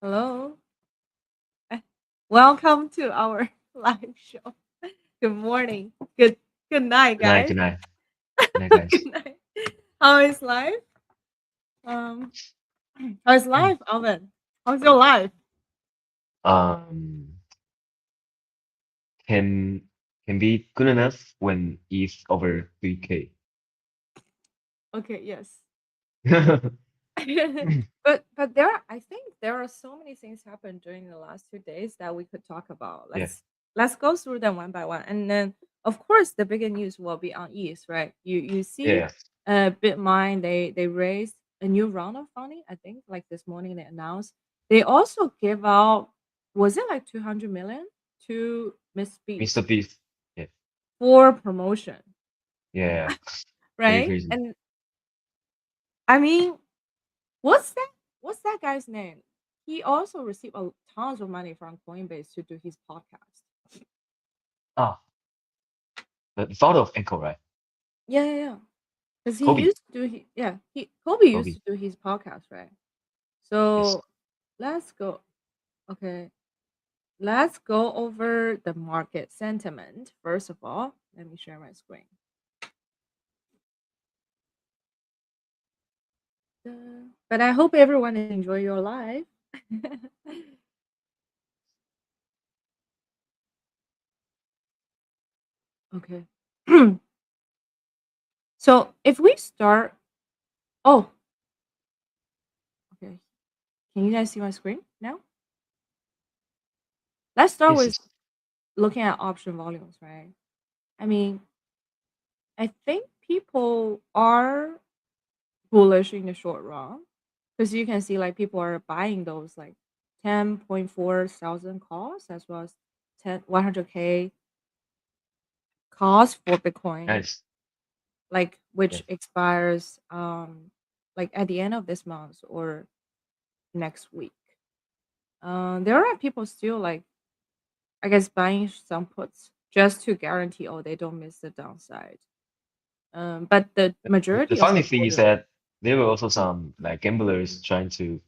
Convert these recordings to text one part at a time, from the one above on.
Hello. Eh, Welcome to our live show. Good morning. Good night, Good night, guys. good night, good night, guys. Good night. How is life? Um, how's life, Alvin? How's your life? Um, can can be good enough when ETH over 3K. Okay, yes. But I think there are so many things happened during the last 2 days that we could talk about. Yeah, Let's go through them one by one, and then of course the bigger news will be on ETH, right? You see, yeah, Bitmine they raised a new round of funding. I think like this morning they announced they also give out, was it like 200 million to Miss Mr. Beast Beast. Yeah, for promotion, yeah, very right? crazy. And I mean, What's that? What's that guy's name? He also received tons of money from Coinbase to do his podcast. Ah, the founder of Echo, right? Yeah, yeah, yeah. Because he Kobe, used to do yeah, he Kobe used Kobe. to do his podcast, right? Yes, So let's go. Okay, let's go over the market sentiment. First of all, let me share my screen. But I hope everyone enjoy your life. Okay. So if we start, oh, okay. Can you guys see my screen now? Let's start yes, with yes. looking at option volumes, right? I mean, I think people are bullish in the short run because you can see like people are buying those like 10.4 thousand calls as well as 100K calls for Bitcoin, Nice. like which Yeah, expires like at the end of this month or next week. There are people still like, I guess, buying some puts just to guarantee, oh, they don't miss the downside. But the the majority of funny the thing is volume. that there were also some like gamblers trying to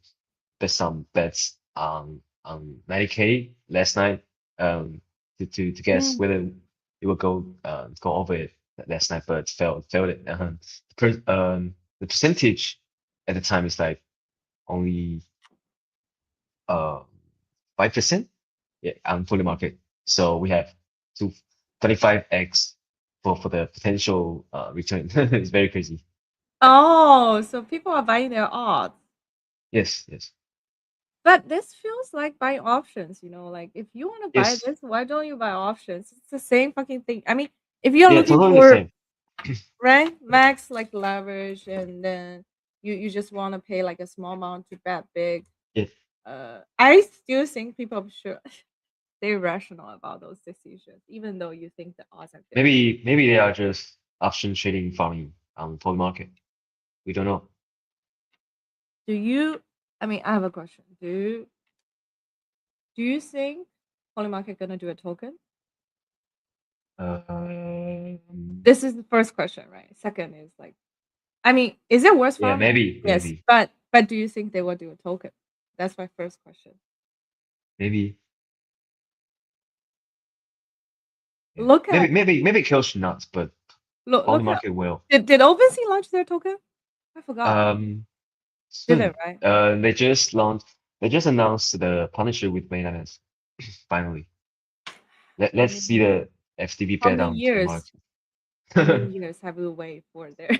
bet some bets on 90K last night to guess Mm. whether it will go over it last night, but failed it. The percentage at the time is like only uh 5%. Yeah, on fully market. So we have to 25x for the potential return. It's very crazy. Oh, so people are buying their odds. Yes, yes, But this feels like buying options, like if you want to buy yes. this, why don't you buy options? It's the same fucking thing. I mean, if you're Yeah, looking totally the for same. right max like leverage and then you just want to pay like a small amount to bet big, Yeah, I still think people should stay rational about those decisions, even though you think the odds are good. maybe they are just option trading farming on full market. We don't know. Do you? I mean, I have a question. Do you think Polymarket gonna do a token? Um, This is the first question, right? Second is like, I mean, is it worth yeah, farming? Yes, maybe, but do you think they will do a token? That's my first question. maybe, yeah. Look at Maybe Kill should not, but look poly at market will. did OpenSea launch their token? I forgot. Um, Didn't, soon. right? They just announced the partnership with Binance. Finally. I Let's see mean, the FTB how bet many on the years? How many market. years have we waited for their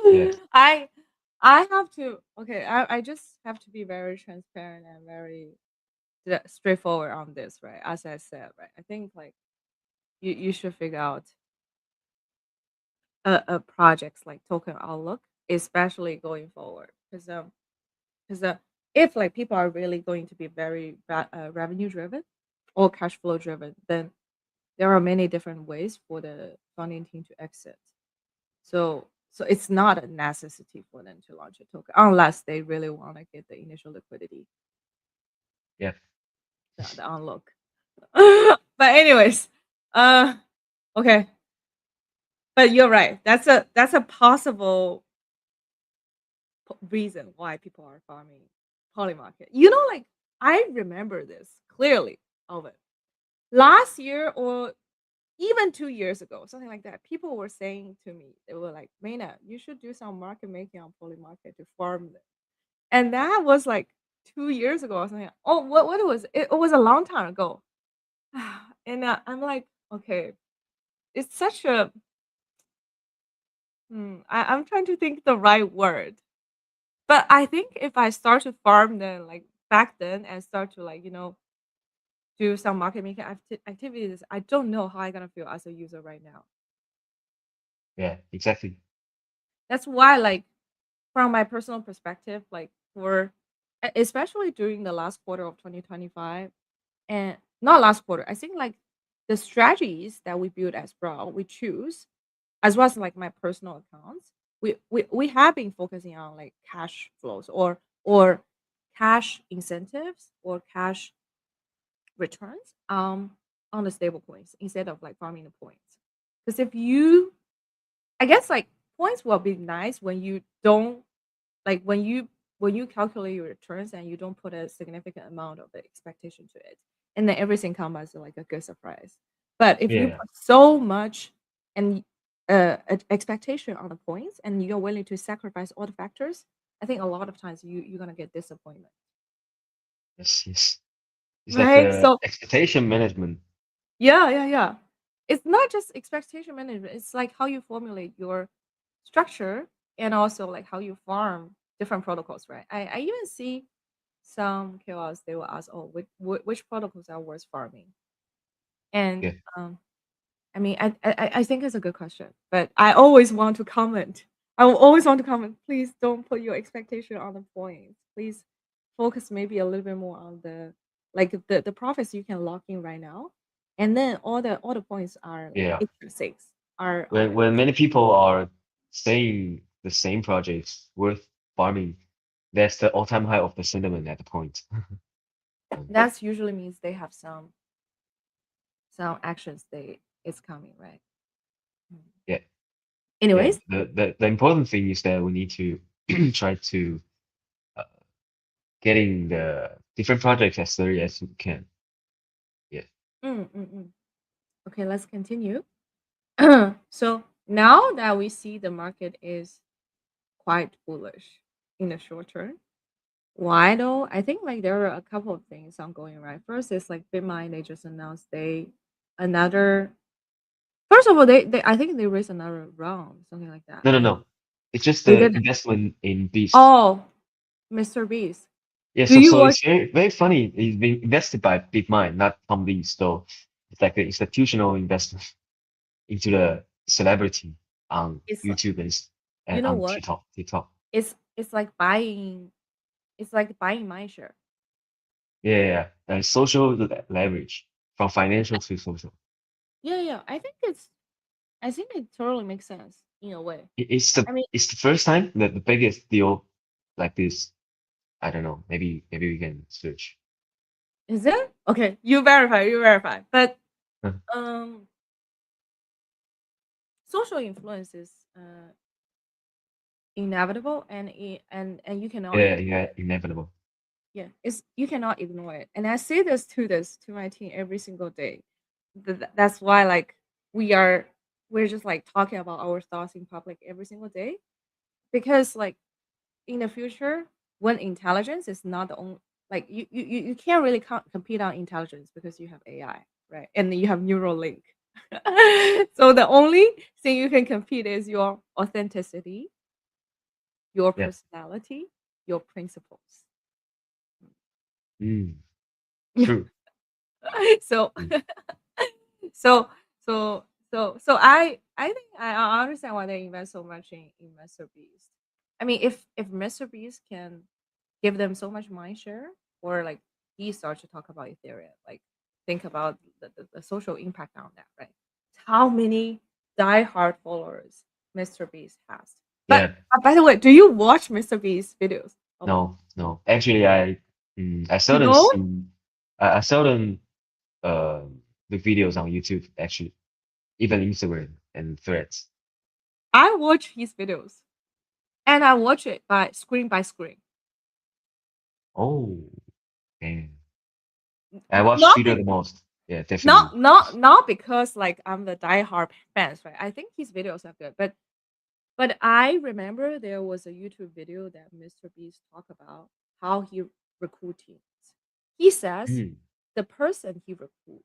Yeah, I I have to okay, I just have to be very transparent and very straightforward on this, right? As I said, right? I think like you should figure out a projects like token outlook, especially going forward. Because if like people are really going to be very revenue driven or cash flow driven, then there are many different ways for the funding team to exit. So it's not a necessity for them to launch a token unless they really want to get the initial liquidity, yeah. the unlock. But anyways, uh, okay. But you're right. That's a possible reason why people are farming Polymarket. You know, like I remember this clearly of it. Last year or even 2 years ago, something like that, people were saying to me, they were like, Maina, you should do some market making on Polymarket to farm them. And that was like 2 years ago or something. Oh, what it was? It was a long time ago. And I'm like, okay, it's such a, I'm trying to think the right word. But I think if I start to farm then, like back then, and start to like, do some market making activities, I don't know how I'm gonna feel as a user right now. Yeah, exactly. That's why, like, from my personal perspective, like for especially during the last quarter of 2025, and not last quarter, I think like the strategies that we build as well, we choose, as well as like my personal accounts, we have been focusing on like cash flows or cash incentives or cash returns on the stable coins instead of like farming the points. Because if you, I guess like points will be nice when you don't like when you calculate your returns and you don't put a significant amount of the expectation to it, and then everything comes as like a good surprise. But if you Yeah. put so much and expectation on the points and you're willing to sacrifice all the factors, I think a lot of times you're gonna get disappointment, Yes, yes. It's like right? So expectation management. yeah, yeah, yeah. It's not just expectation management. It's like how you formulate your structure and also like how you farm different protocols, right? I even see some KOLs, they will ask, oh, which protocols are worth farming? And Yeah. I mean, I think it's a good question, but I always want to comment. I will always want to comment. Please don't put your expectation on the points. Please focus maybe a little bit more on the like the profits you can lock in right now, and then all the points are like Yeah. interests are When many people are saying the same projects worth farming, that's the all-time high of the sentiment at the point. Um, that's usually means they have some actions they it's coming, right? Mm. yeah. Yeah. Anyways, The important thing is that we need to try to uh, getting the different projects as early as we can. Yeah. mm, mm, mm. Okay, let's continue. So now that we see the market is quite bullish in the short term, why though? I think like there are a couple of things ongoing, right? First is like BitMine, they just announced another first of all they I think they raised another round, something like that. No, no, no. It's just They the did. investment in Beast. Oh, Mr. Beast. Yeah, Do so you so watch? it's very funny. It's being invested by Big Mind, not Tom Lee. So it's like an institutional investment into the celebrity on It's like, YouTube you and know on what? TikTok. TikTok. It's like buying. It's like buying my share. Yeah, yeah, yeah. Social leverage from financial to social. Yeah, yeah. I think it totally makes sense in a way. I mean, It's the first time that the biggest deal like this. I don't know. Maybe we can search. is it? Okay, you verify. But Huh. um social influence is inevitable and you cannot Yeah, ignore yeah, it. inevitable. Yeah, it's you cannot ignore it. And I say this to my team every single day. That's why like we are we're just like talking about our thoughts in public every single day because like in the future when intelligence is not the only like you can't really compete on intelligence because you have AI, right? And then you have neural link. So the only thing you can compete is your authenticity, your Yeah. personality, your principles. Mm, true. So Mm. so so I think I understand why they invest so much in Mr. Beast. I mean, if Mr. Beast can give them so much mind share, or like he starts to talk about Ethereum, like think about the social impact on that, right? How many diehard followers Mr. Beast has. But Yeah. by the way, do you watch Mr. Beast videos? Oh, No, no. Actually, I you seldom don't? see I seldom the videos on YouTube actually, even Instagram and Threads. I watch his videos and I watch it by screen by screen. Oh, man. I watch Not Twitter the most. Yeah, definitely. not because like I'm the diehard fans, right? I think his videos are good, but I remember there was a YouTube video that Mr. Beast talked about how he recruit teams. He says Mm, the person he recruit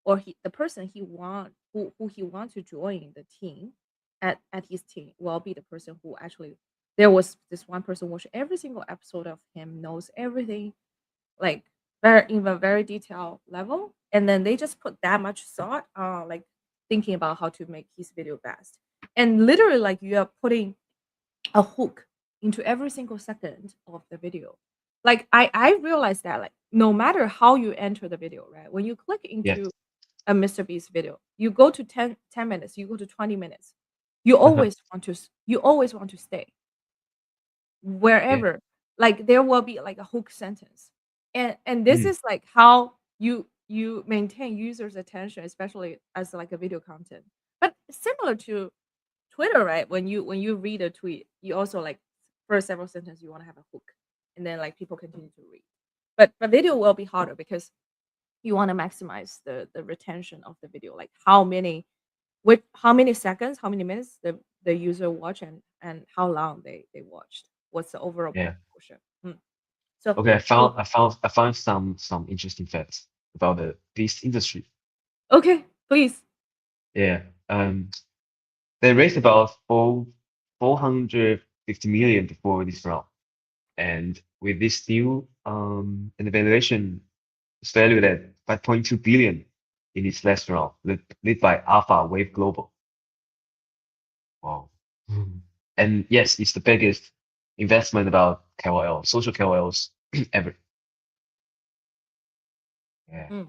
or the person who he want to join the team at his team will be the person who actually there was this one person watch every single episode of him, knows everything like very in a very detailed level, and then they just put that much thought like thinking about how to make his video best, and literally like you are putting a hook into every single second of the video. Like I realized that like no matter how you enter the video, right, when you click yes. into a Mr. Beast video, you go to 10 minutes, you go to 20 minutes, you always want to you always want to stay Yeah. wherever, like there will be like a hook sentence, and this Mm, is like how you maintain users attention, especially as like a video content. But similar to Twitter, right, when you read a tweet, you also like first several sentences you want to have a hook, and then like people continue to read. But video will be harder because you want to maximize the retention of the video, like how many seconds, how many minutes the user watch, and how long they watched. What's the overall yeah. proportion? So Okay, so I found some interesting facts about this industry. okay, please. Yeah. They raised about 450 million before this round. And with this deal, an evaluation is valued at 5.2 billion in its last round, led by Alpha Wave Global. Wow. Mhm. And yes, it's the biggest investment about KOL, social KOLs ever. Yeah. Mm.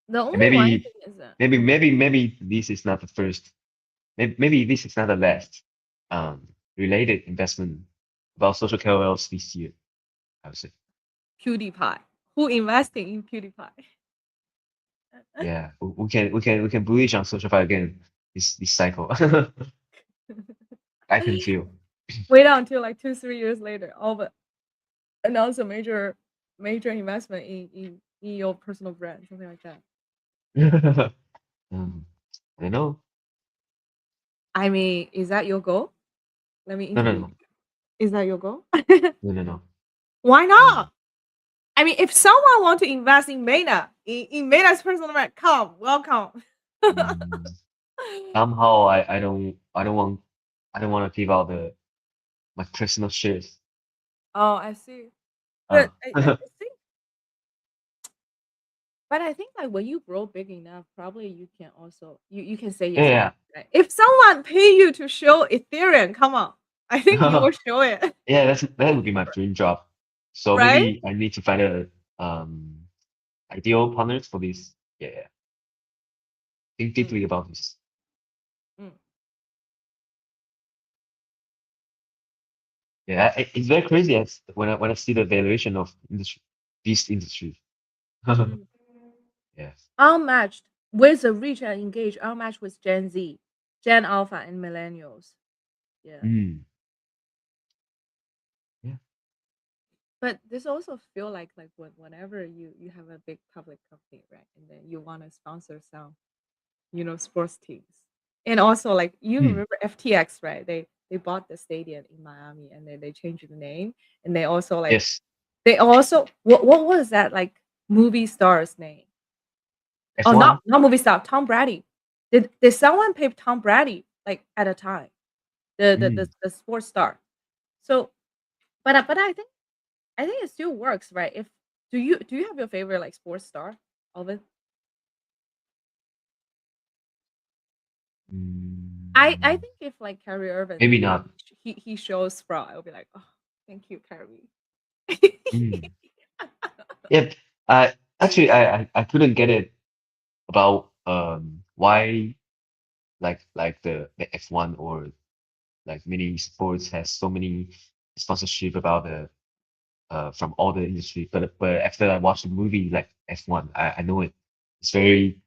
The And only one thing is that maybe this is not the first, maybe this is not the last related investment about social KOLs this year, I would say. PewDiePie. Who investing in PewDiePie? Yeah, we can bullish on social fight again this cycle. I can feel. Wait until like 2 3 years later, all but announce a major investment in your personal brand, something like that. um, I don't know. I mean, is that your goal? Let me No, no, interview no, you. Is that your goal? no, no, no. Why Um, not? I mean, if someone want to invest in Meta, in Meta's personal brand, come, welcome. mm, somehow I don't want to give out the my personal shares. Oh, I see. Uh, But I think, but I think like when you grow big enough, probably you can also you can say yes or no. yeah, Right? If someone pay you to show Ethereum, come on, I think you yeah. will show it, That would be my dream job. So right? maybe I need to find a ideal partners for this. Yeah, yeah. Think Mm, deeply about this. mm, Yeah, it's very crazy as when I see the valuation of industry, this industry. mm. Yes. Unmatched with the reach and engage, unmatched with Gen Z, Gen Alpha, and Millennials. Yeah. Mm, yeah. But this also feel like whenever you have a big public company, right, and then you want to sponsor some sports teams, and also like you Mm, remember FTX, right? They bought the stadium in Miami, and then they changed the name, and yes. they also what was that like movie star's name? Oh, F1. not movie star, Tom Brady. Did someone pay Tom Brady like at a time Mm, the sports star? So, but I think it still works, right? If do you have your favorite like sports star of it? I mm, think if like Kyrie Irving maybe not. he shows Sprout, I'll be like, oh, thank you, Kyrie. Mm. Yep. I actually I couldn't get it about why like the F1 or like many sports has so many sponsorship about the from all the industry. But after I watched the movie like F1, I know it. It's very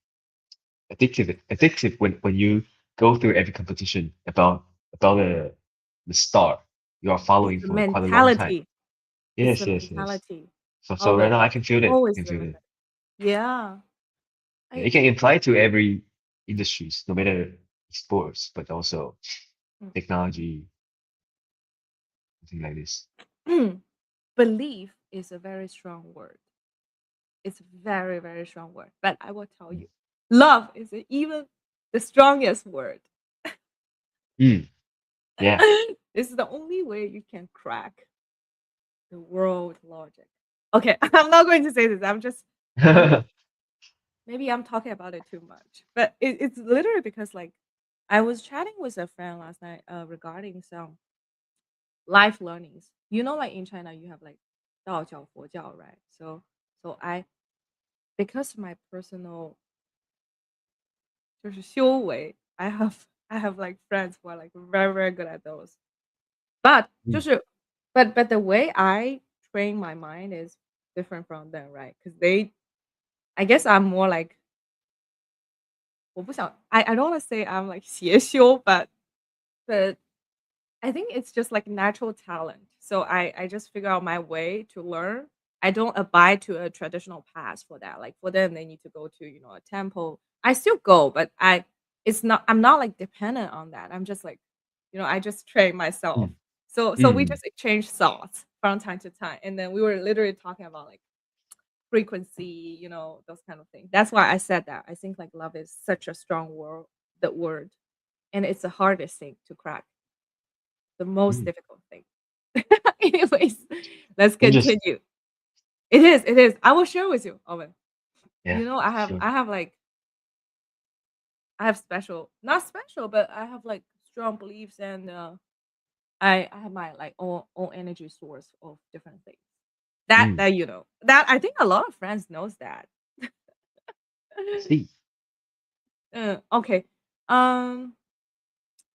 addictive when you go through every competition about the star you are It's following the for quite a long time. mentality. It's Yes, the yes, yes. mentality So of right it. now I can feel it. I Always can the feel it. mentality. Yeah. Yeah, I it can apply to every industries, no matter sports, but also technology, something like this. belief is a very strong word. It's a very, very strong word. But I will tell you, love is even the strongest word. Mm, yeah. This is the only way you can crack the world logic. Okay, I'm not going to say this. I'm just maybe I'm talking about it too much. But it's literally because like I was chatting with a friend last night regarding some life learnings. You know, like in China, you have like 道教, 佛教, right? So I because my personal 就是修为, I have like friends who are like very very good at those. But Mm, 就是 but the way I train my mind is different from them, right? Because I guess I'm more like 我不想 I don't want to say I'm like 邪修, but I think it's just like natural talent. So I just figure out my way to learn. I don't abide to a traditional path for that. Like for them, they need to go to a temple. I still go, but I'm not like dependent on that. I'm just like, I just train myself. mm, So we mm, just exchange thoughts from time to time, and then we were literally talking about like frequency, those kind of things. That's why I said that. I think like love is such a strong word, and it's the hardest thing to crack, the most mm. difficult thing. Anyways, let's Interesting. continue. It is, it is. I will share with you, Owen. Yeah, I have sure. I have like I have special, not special, but I have like strong beliefs, and I have my like own energy source of different things. Mm, That I think a lot of friends knows that. I see. Okay. Um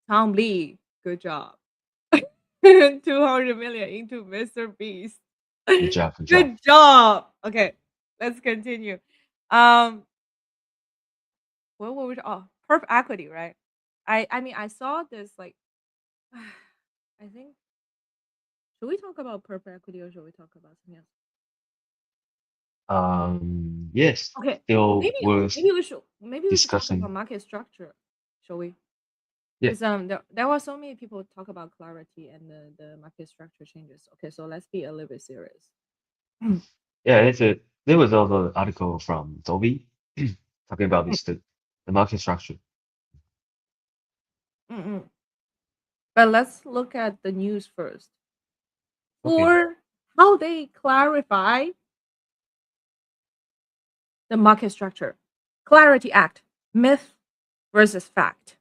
Tom Lee, good job. 200 million into Mr. Beast. Good job. Good job. Good job. Okay, let's continue. Um, what were we? Oh, perp equity, right? I mean, I saw this like, I think should we talk about perp equity or should we talk about something else? Yes. Okay, Still maybe worth maybe we should talk about discussing. market structure, shall we? Yeah. Because there were so many people talk about clarity and the market structure changes. Okay, so let's be a little bit serious. Yeah. There was also an article from Dolby talking about this the market structure. Mm-mm. But let's look at the news first. Okay. For how they clarify the market structure. Clarity Act, myth versus fact.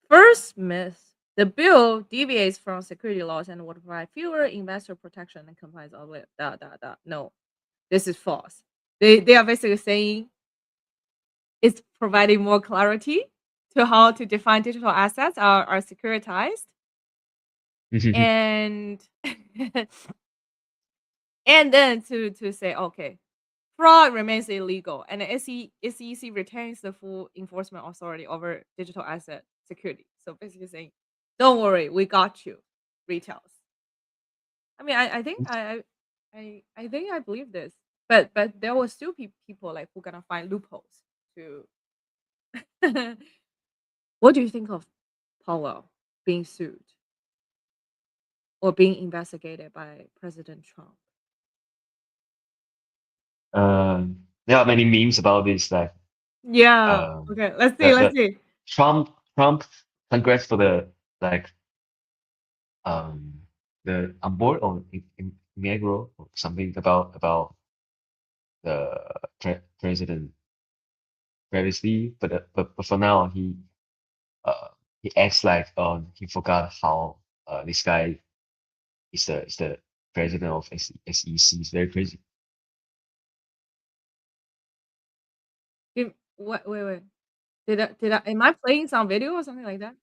First myth, the bill deviates from security laws and would provide fewer investor protection and compliance of it. No, this is false. They are basically saying it's providing more clarity to how to define digital assets are securitized, and and then to say okay, fraud remains illegal, and the SEC retains the full enforcement authority over digital asset security. So basically saying, "Don't worry, we got you, retails." I mean, I think I think I believe this, but there will still be people like who gonna find loopholes to. What do you think of Powell being sued or being investigated by President Trump? There are many memes about this, like Yeah. um, Okay. Let's see. Let's the see. Trump congrats for the like um the on board or inaugural or something about the president previously, but for now uh he acts like he forgot how this guy is the president of SEC. It's very crazy. What? Wait. Wait. Did I? Am I playing some video or something like that?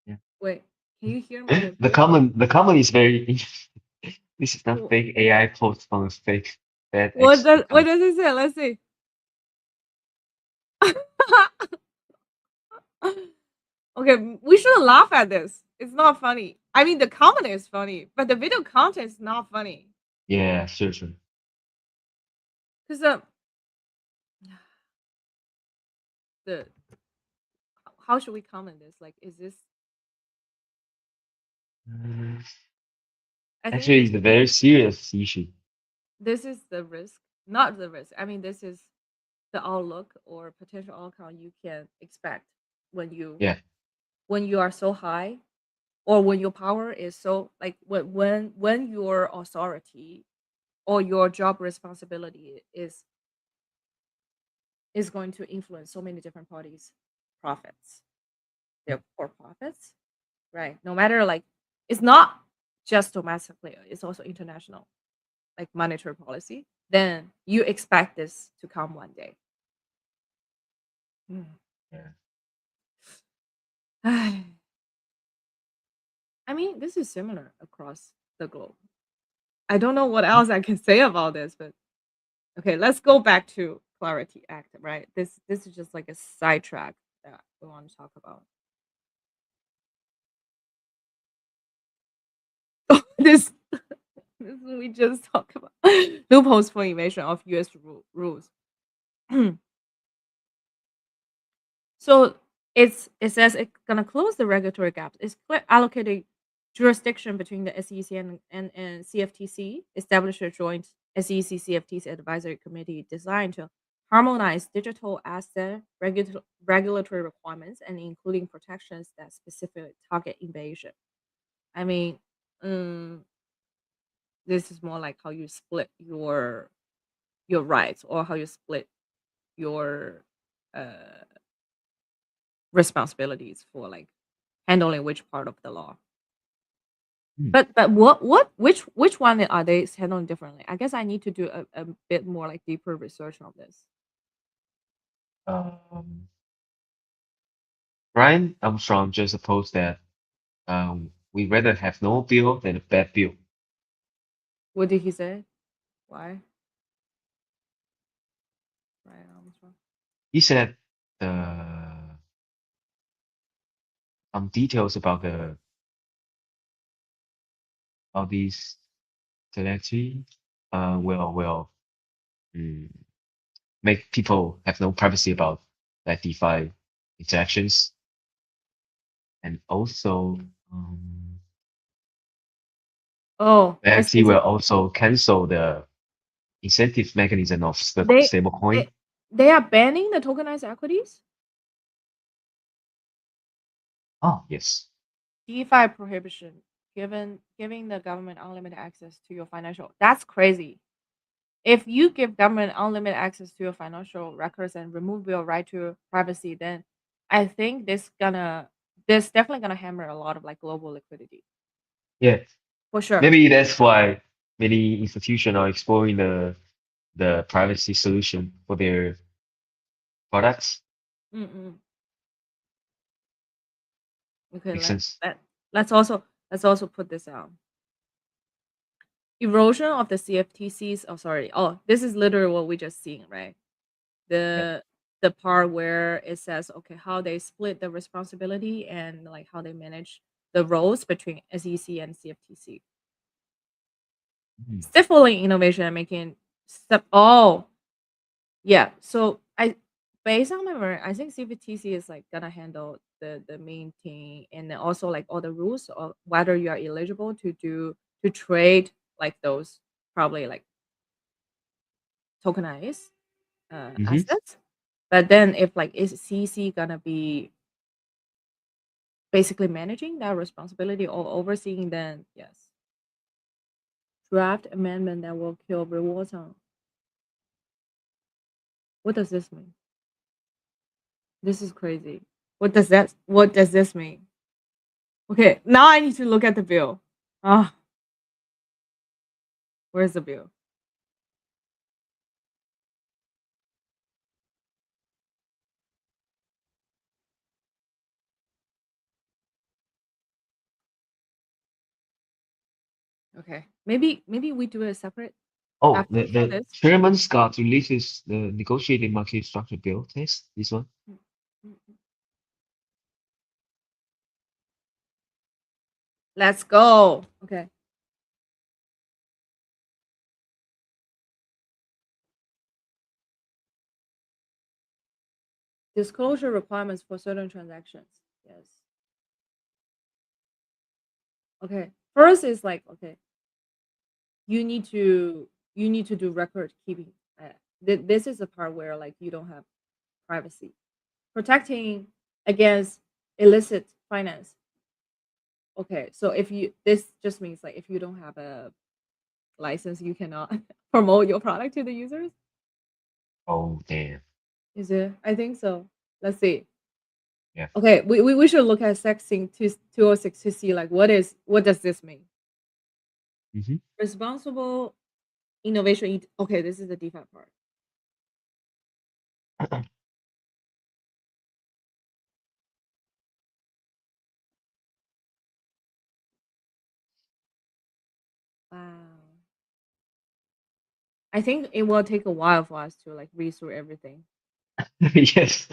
Yeah. Wait. Can you hear my The voice? comment is very this is not Wh- fake AI post from a fake What FedEx does what account. does it say? Let's see. Okay, we shouldn't laugh at this. It's not funny. I mean, the comment is funny, but the video content is not funny. Yeah, sure. Because the how should we comment this? Like, is this? Mm, I think Actually, it's a very serious issue. this is the risk, not the risk. I mean, this is the outlook or potential outcome you can expect when Yeah. you are so high, or when your power is so like when your authority or your job responsibility is going to influence so many different parties' profits, their core profits, right? No matter like it's not just domestically, it's also international, like monetary policy. Then you expect this to come one day. Mm. Yeah. I mean, this is similar across the globe. I don't know what else I can say about this, but okay, let's go back to Clarity Act, right? This is just like a sidetrack that we want to talk about. this this we just talked about loopholes for invasion of U.S. rules. So it says it's gonna close the regulatory gaps. It's allocating jurisdiction between the SEC and CFTC, establish a joint SEC CFTC advisory committee designed to harmonize digital asset regulatory requirements and including protections that specifically target invasion. I mean, um, this is more like how you split your rights or how you split your uh responsibilities for like handling which part of the law. Hmm. But which one are they handling differently? I guess I need to do a bit more like deeper research on this. Um, Brian Armstrong just opposed that we rather have no bill than a bad bill. What did he say? Why? Right. He said the some details about the about these directory will mm, make people have no privacy about that DeFi interactions, and also Oh, they I actually see. will So also cancel the incentive mechanism of they stablecoin. they they are banning the tokenized equities. Oh, yes. DeFi prohibition, giving the government unlimited access to your financial. That's crazy. If you give government unlimited access to your financial records and remove your right to privacy, then I think this definitely gonna hammer a lot of like global liquidity Yeah. for sure. Maybe that's why many institutions are exploring the privacy solution for their products. Mm-mm. Okay, Makes sense. let's also put this out. Erosion of the CFTCs. Oh, sorry. Oh, this is literally what we just seen, right? Yeah. The the part where it says okay how they split the responsibility and like how they manage the roles between SEC and CFTC. Mhm. Stifling innovation and making step. Oh, yeah. So based on my memory, I think CBTC is like gonna handle the main thing, and then also like all the rules of whether you are eligible to trade like those probably like tokenized Mhm. assets. But then if like is CC gonna be basically managing that responsibility or overseeing, then yes. Draft amendment that will kill rewards on. What does this mean? This is crazy. What does this mean? Okay, now I need to look at the bill. Ah, where's the bill? Okay. Maybe we do a separate Oh, after the this. Chairman Scott releases the negotiated market structure bill test. This one. Mm, mm, mm. Let's go. Okay. Disclosure requirements for certain transactions. Yes. Okay. First is like, okay, you need to do record keeping. This is the part where like you don't have privacy. Protecting against illicit finance. Okay, so if you this just means like if you don't have a license, you cannot promote your product to the users. Oh, damn. Is it? I think so. Let's see. Yeah. Okay, we should look at section 206 to see like what does this mean? Hmm. Responsible innovation. Okay, this is the DeFi part. Wow. I think it will take a while for us to like read through everything. Yes.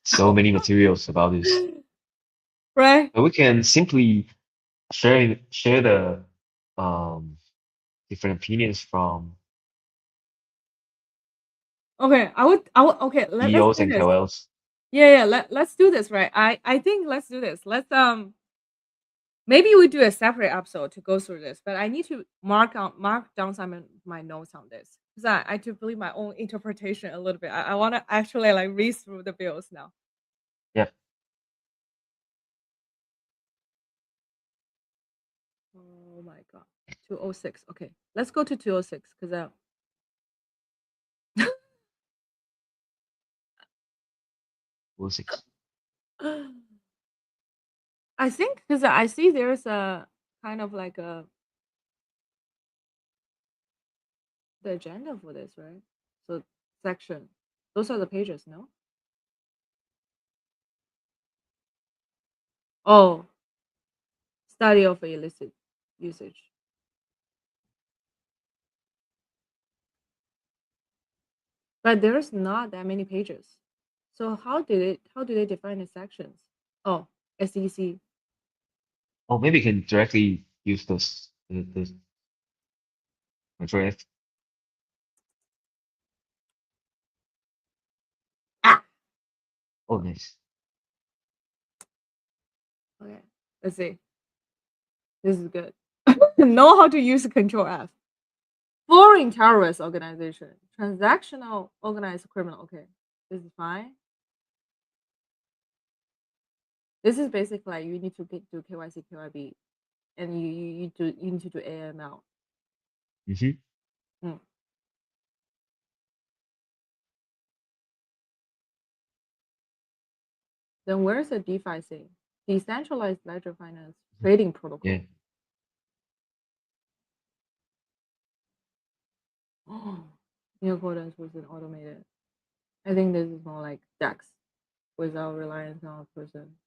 So many materials about this. Right? But we can simply share the um different opinions from Okay, okay, let's CEOs do and this. KOLs. Yeah, let's do this, right? I think let's do this. Let's maybe we do a separate episode to go through this, but I need to mark down some of my notes on this because I to believe my own interpretation a little bit. I want to actually like read through the bills now. Yeah. Oh my god, 206. Okay, let's go to 206 because We'll see. I think because I see there's a kind of like a the agenda for this, right? So section, those are the pages, no? Oh, study of illicit usage. But there's not that many pages. So how do they define the sections? Oh, SEC. Or maybe you can directly use this the address. Ah, Oh, nice. okay. Let's see. This is good. Know how to use Control F. Foreign terrorist organization. Transactional organized criminal. Okay. This is fine. This is basically like you need to do KYC, KYB, and you need to do AML. Hmm. Mm. Then where's the DeFi thing? Decentralized ledger finance trading Yeah. protocol. In accordance with an automated. I think this is more like DEX without reliance on a person.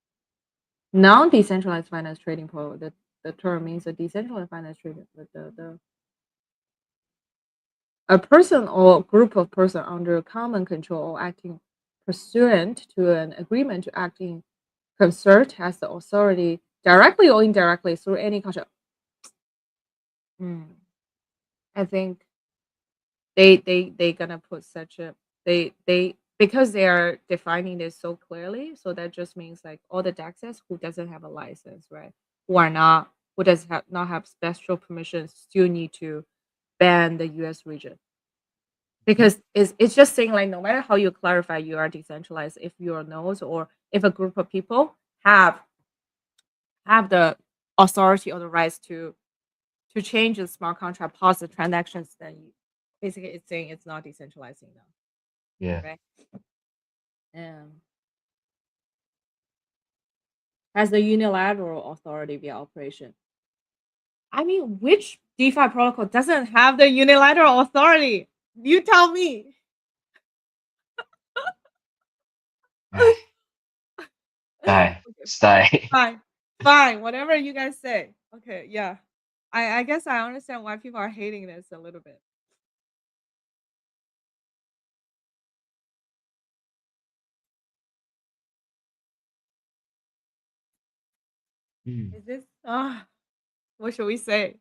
Non-decentralized finance trading protocol. The term means a decentralized finance trading. The a person or group of persons under common control or acting pursuant to an agreement to act in concert has the authority directly or indirectly through any contract. Hmm. I think they gonna put such a they because they are defining this so clearly, so that just means like all the DEXs who doesn't have a license, right? Who does have not have special permissions still need to ban the US region. Mhm. Because it's just saying like no matter how you clarify you are decentralized, if your nodes or if a group of people have the authority or the rights to change the smart contract pause the transactions, then basically it's saying it's not decentralizing now, Yeah. right? Um, has the unilateral authority via operation. I mean, which DeFi protocol doesn't have the unilateral authority? You tell me. Ay, die. Okay, Stay. fine, fine, whatever you guys say. Okay, yeah. I guess I understand why people are hating this a little bit. Hmm. Is this Ah, what should we say?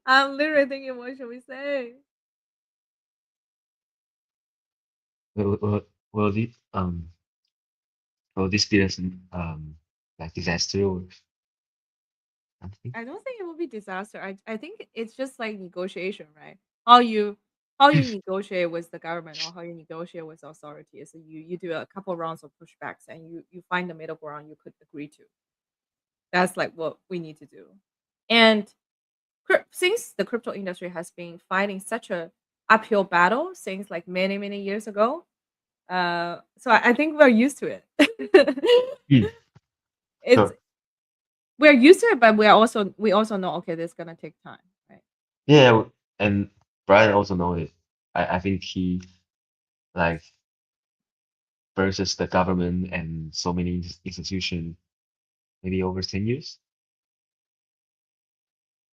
I'm literally thinking, what should we say? Will will it will this be like disaster or something? I don't think it will be disaster. I think it's just like negotiation, right? How you how you negotiate with the government or how you negotiate with authorities. So you do a couple rounds of pushbacks and you find the middle ground you could agree to. That's like what we need to do. And since the crypto industry has been fighting such a uphill battle since like many years ago, so I think we're used to it. Mm, It's sure. we're used to it, but we also know okay, this is gonna take time, right? Yeah, and Brian also know it. I think he like versus the government and so many institution maybe over 10 years.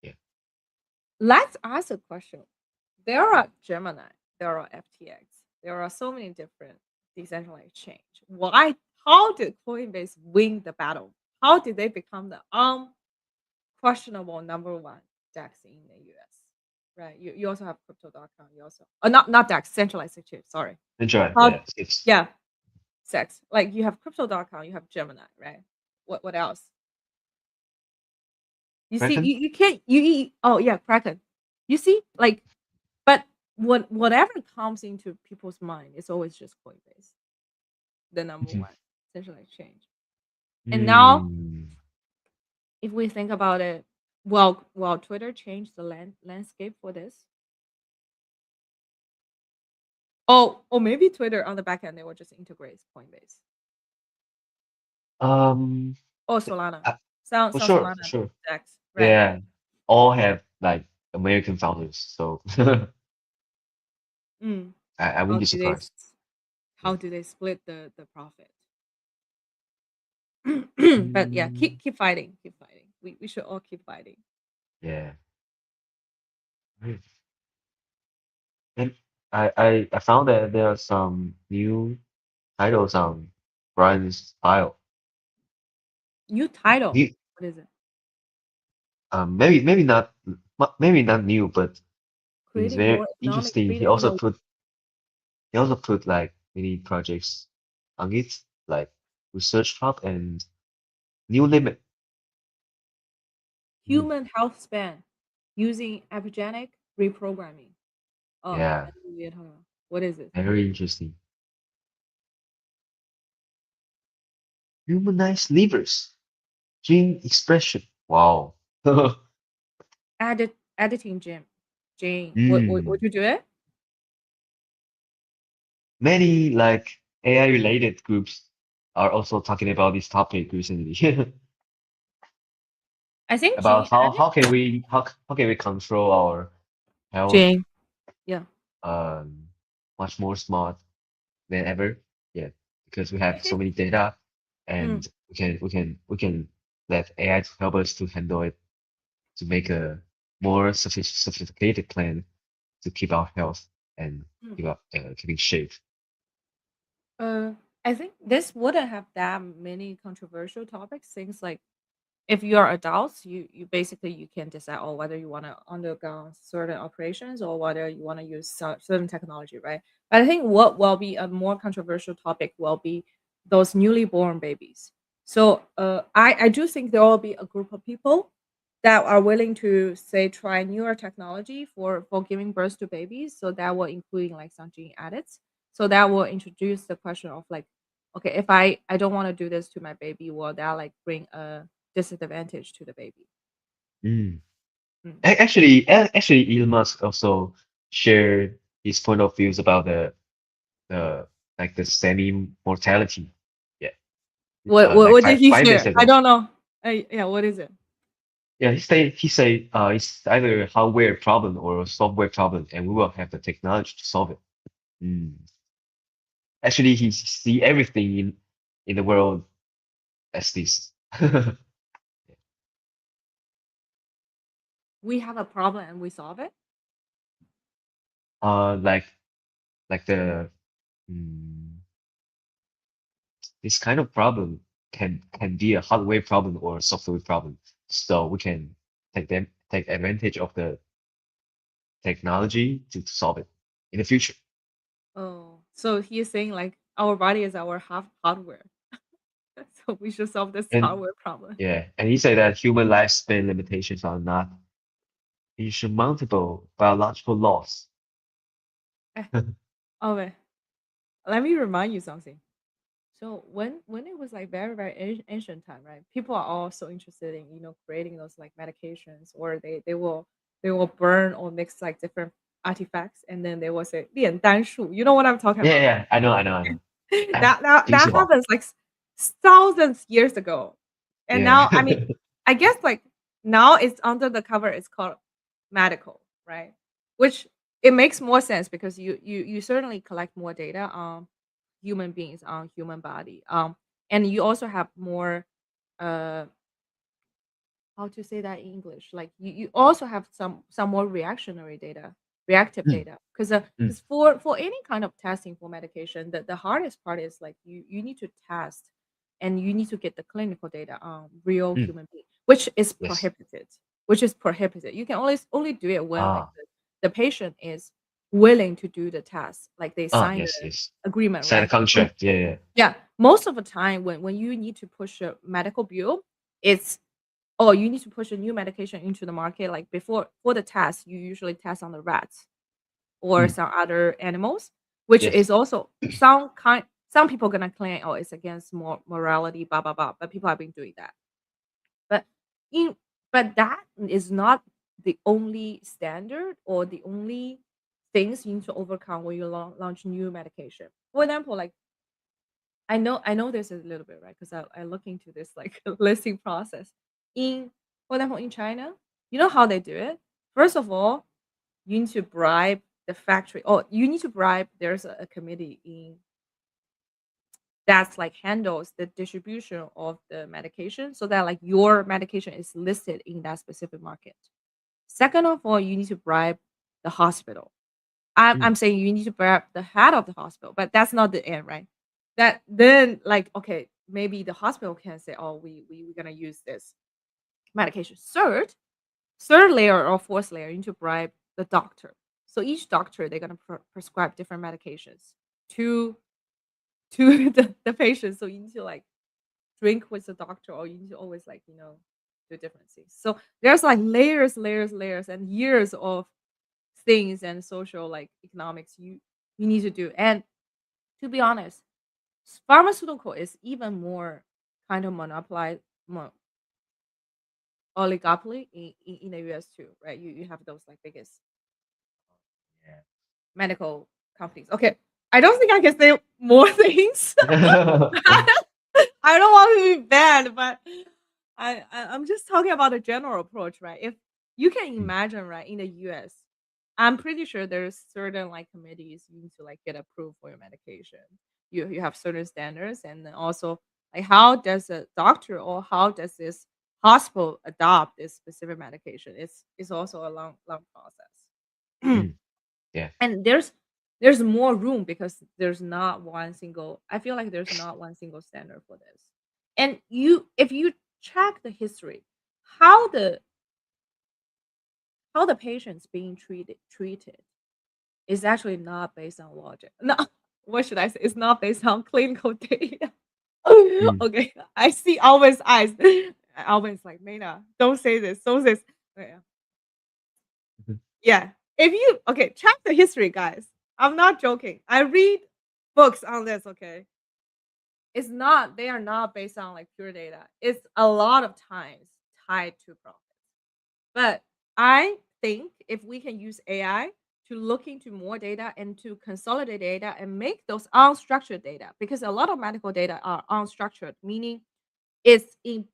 Yeah. Let's ask a question. There are Gemini, there are FTX, there are so many different decentralized exchange. Why? How did Coinbase win the battle? How did they become the questionable number one DEX in the US? Right. You also have crypto.com. You also not DEX, centralized exchange. Sorry. Enjoy. How Yeah. It's yeah, sex. Like you have crypto.com, you have Gemini, right? What else? You see, Kraken? you can't oh yeah, Kraken. You see, like but whatever comes into people's mind is always just Coinbase, the number Mhm. one centralized exchange. And now, Mm. if we think about it, well, Twitter changed the landscape for this. Oh, or maybe Twitter on the back end they will just integrate Coinbase. Um, Oh, Solana. uh, Sound for sure, for Solana sure. DEX, right? Yeah. All have like American founders, so Mm. I How wouldn't be do they surprised. s- Yeah. how do they split the profit? But yeah, Mm, keep fighting, keep fighting. We should all keep fighting. yeah. Right. And I found that there are some new titles on Brian's file. New title. New, What is it? maybe not maybe not new, but it's Creating very more economic interesting. freedom in the He also put like many projects on it, like research hub and new limit. Mm, human health span using epigenetic reprogramming. Oh, yeah, I know what you're talking about. What is it? very interesting. Humanized livers, gene expression. Wow. Editing Jim. Jane. Would Mm. you do it? Many like AI related groups are also talking about this topic recently. I think Jane About edit. how can we control our health Jane. Yeah. um much more smart than ever. Yeah, because we I have so think many data mm, and we can let AI to help us to handle it to make a more sophisticated plan to keep our health and mm. keeping shape. Uh I think this wouldn't have that many controversial topics. Things like if you're adults, you basically you can decide oh whether you want to undergo certain operations or whether you want to use certain technology, right? But I think what will be a more controversial topic will be those newly born babies. So I do think there will be a group of people that are willing to say try newer technology for giving birth to babies. So that will including like some gene edits. So that will introduce the question of like, okay, if I don't want to do this to my baby, will that like bring a disadvantage to the baby? Mm. Mm. Actually, Elon Musk also shared his point of views about the like the semi-mortality. Yeah, like What did he five days share? I ago. don't know. Yeah, what is it? Yeah, he say it's either a hardware problem or a software problem, and we will have the technology to solve it. Mm. Actually, he see everything in the world as this. We have a problem and we solve it. Like the mm, this kind of problem. can be a hardware problem or a software problem. So we can take advantage of the technology to solve it in the future. Oh, so he's saying like our body is our half hardware, so we should solve this And hardware problem. yeah, and he said that human lifespan limitations are not insurmountable biological laws. Eh, oh wait, let me remind you something. So when it was like very ancient time, right? People are also interested in creating those like medications, or they will burn or mix like different artifacts, and then they will say 炼丹术. You know what I'm talking Yeah, yeah, about, yeah, I know, I know, I know. right? Ah, That 金丝猴. happens like thousands years ago, and Yeah. now I mean I guess like now it's under the cover. It's called medical, right? Which it makes more sense because you certainly collect more data on human beings, on human body, and you also have more uh how to say that in English? Like you also have some more reactive Mm, data, because mm, for any kind of testing for medication, the hardest part is like you need to test, and you need to get the clinical data on real mm. human being, which is Yes. prohibited. Which is prohibited. You can only do it when like Ah, the patient is willing to do the test, like they sign yes, the yes. agreement, Sign a right? So contract. Yeah, yeah. yeah, most of the time when you need to push a medical bill, it's oh, you need to push a new medication into the market. Like before for the test, you usually test on the rats or Mm, some other animals, which yes. is also some people gonna claim, oh, it's against morality, blah blah blah. But people have been doing that. But in but that is not the only standard or the only things you need to overcome when you launch new medication. For example, like I know there's a little bit, right? Because I look into this like listing process. In For example, in China, you know how they do it? First of all, you need to bribe the factory, or you need to bribe there's a committee in that's like handles the distribution of the medication so that like your medication is listed in that specific market. Second of all, you need to bribe the hospital. I'm Mm, saying you need to bribe the head of the hospital, but that's not the end, right? That then like okay, maybe the hospital can say, oh, we're gonna use this medication. Third layer or fourth layer, you need to bribe the doctor. So each doctor they're gonna prescribe different medications to the patient. So you need to like drink with the doctor, or you need to always like do different things. So there's like layers, and years of things and social like economics you need to do. And to be honest, pharmaceutical is even more kind of monopolized, more oligopoly in the US too, right? You have those like biggest medical companies. Okay, I don't think I can say more things. yeah. I don't want to be bad, but I'm just talking about a general approach, right? If you can Mm, imagine, right, in the US, I'm pretty sure there's certain like committees you need to like get approved for your medication. You have certain standards, and then also like how does a doctor or how does this hospital adopt this specific medication? It's also a long process. mm, yeah. And there's more room because there's not one single I feel like there's not one single standard for this. And if you check the history, how the patients being treated is actually not based on logic. No, what should I say? It's not based on clinical data. Mm, Okay, I see Alvin's eyes. Alvin's like, Maina, don't say this, don't say this. Yeah. mhm, Yeah. If you okay, check the history, guys. I'm not joking. I read books on this, okay? It's not they are not based on like pure data. It's a lot of times tied to profit. But I think if we can use AI to look into more data and to consolidate data and make those unstructured data, because a lot of medical data are unstructured, meaning it's in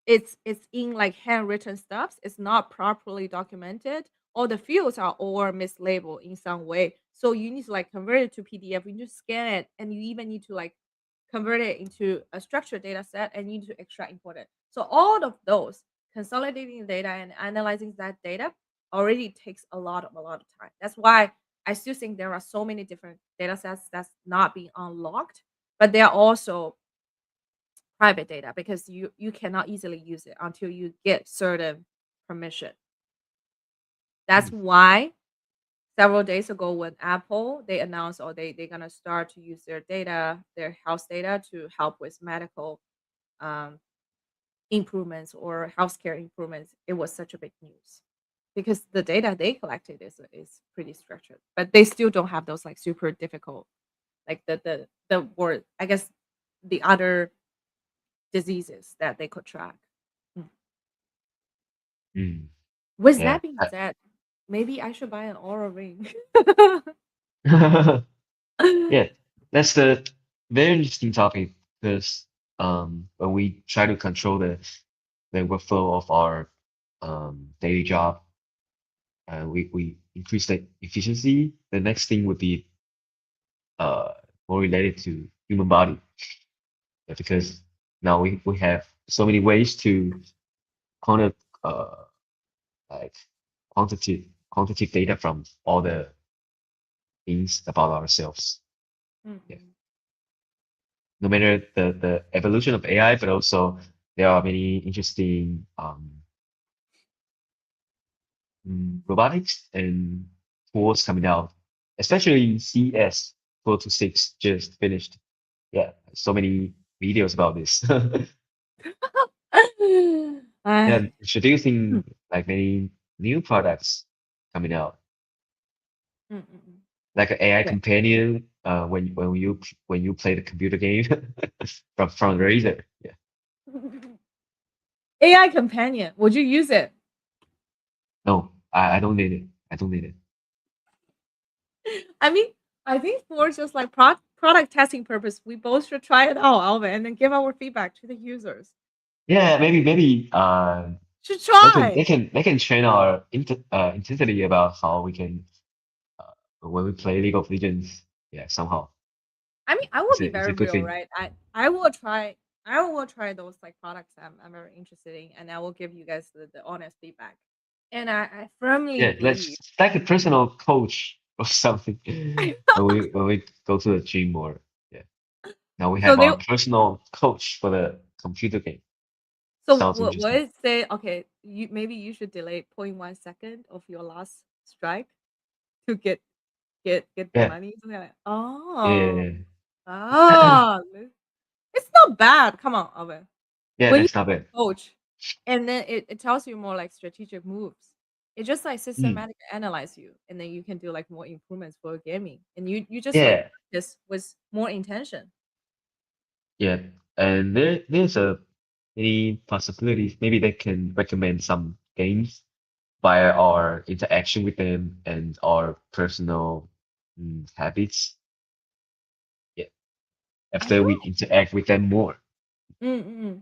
it's in like handwritten stuffs. It's not properly documented. All the fields are all mislabeled in some way. So you need to like convert it to PDF. You need to scan it, and you even need to like convert it into a structured data set, and you need to extract import it. So all of those consolidating the data and analyzing that data already takes a lot of time. That's why I still think there are so many different data sets that's not being unlocked, but they are also private data because you cannot easily use it until you get certain permission. That's Mm, why several days ago when Apple they announced or they're gonna start to use their data, their health data to help with medical um, improvements or healthcare improvements, it was such a big news because the data they collected is pretty structured, but they still don't have those like super difficult like the word I guess the other diseases that they could track. Mm. mm, With yeah. that being said, maybe I should buy an Aura ring. Yeah, that's the very interesting topic because when we try to control the workflow of our daily job, we increase the efficiency. The next thing would be uh more related to human body, yeah, because now we have so many ways to kind of like quantitative data from all the things about ourselves. Yeah. Mm-mm. No matter the evolution of AI, but also there are many interesting robotics and tools coming out, especially CS 426 just finished. Yeah, so many videos about this. Ah, And introducing like many new products coming out, mm. like an AI Okay. companion when you play the computer game from Razer. Yeah. AI companion, would you use it? No, I don't need it. I don't need it. I mean, I think for just like product testing purpose, we both should try it out, Alvin, and then give our feedback to the users. Yeah, maybe Should try. they can train our intensity about how we can when we play League of Legends. Yeah, somehow I mean, I will be it's very a good real, thing. right? I will try those like products I'm very interested in, and I will give you guys the honest feedback. And I firmly Yeah, believe. let's like a personal coach or something when we go to the gym or yeah. Now we so have they our personal coach for the computer game. so Sounds what interesting. it say? Okay, you should delay zero point 0.1 second of your last strike to get the Yeah, money. So they're like, yeah, oh, yeah. oh, it's not bad. Come on, Alvin. Yeah, When you that's not bad. coach, and then it tells you more like strategic moves. It just like Mm, systematic analyze you, and then you can do like more improvements for gaming, and you just like yeah, practice with more intention. yeah. And there's a many possibilities. Maybe they can recommend some games via our interaction with them and our personal habits. Yeah, I after feel we interact with them more. mm.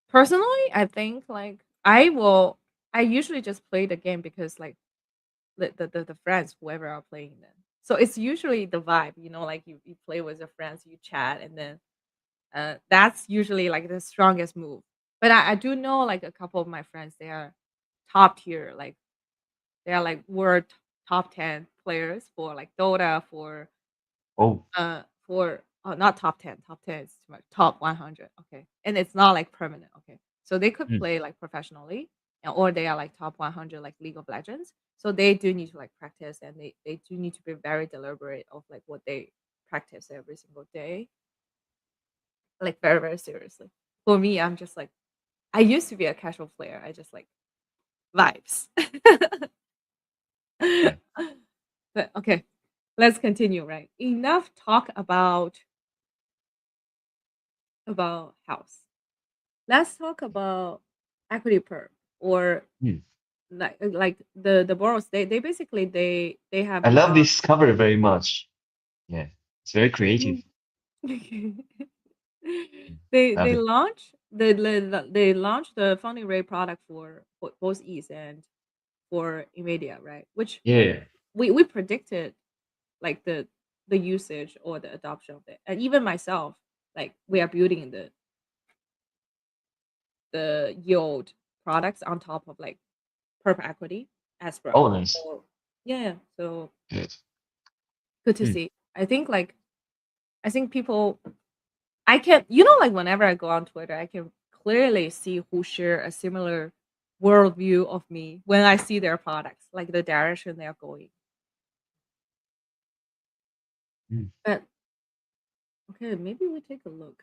Personally, I think like I usually just play the game because like the friends whoever are playing them. So it's usually the vibe, like you play with your friends, you chat, and then that's usually like the strongest move. But I do know like a couple of my friends, they are top tier, like they are like world top 10 players for like Dota, Oh, for not top 10, top 10 is too much, top 100. Okay. And it's not like permanent. Okay. So they could mm, play like professionally, or they are like top 100 like League of Legends. So they do need to like practice, and they do need to be very deliberate of like what they practice every single day, like very, very seriously. For me, I'm just like, I used to be a casual player. I just like vibes. yeah. But okay, let's continue, right? Enough talk about house. Let's talk about equity perp or Mm. like the borrows. They basically they have I love this cover very much. Yeah, it's very creative. Mm, love they it. launch they launched the funding rate product for both ETH and for Nvidia, right? Which Yeah. we predicted like the usage or the adoption of it, and even myself, like we are building the yield products on top of like perp equity as Oh, well. nice. So yeah, so Good. good to Mm. see. I think people I can, you know, like whenever I go on Twitter, I can clearly see who share a similar worldview of me when I see their products, like the direction they're going. Mm. But okay, maybe we take a look.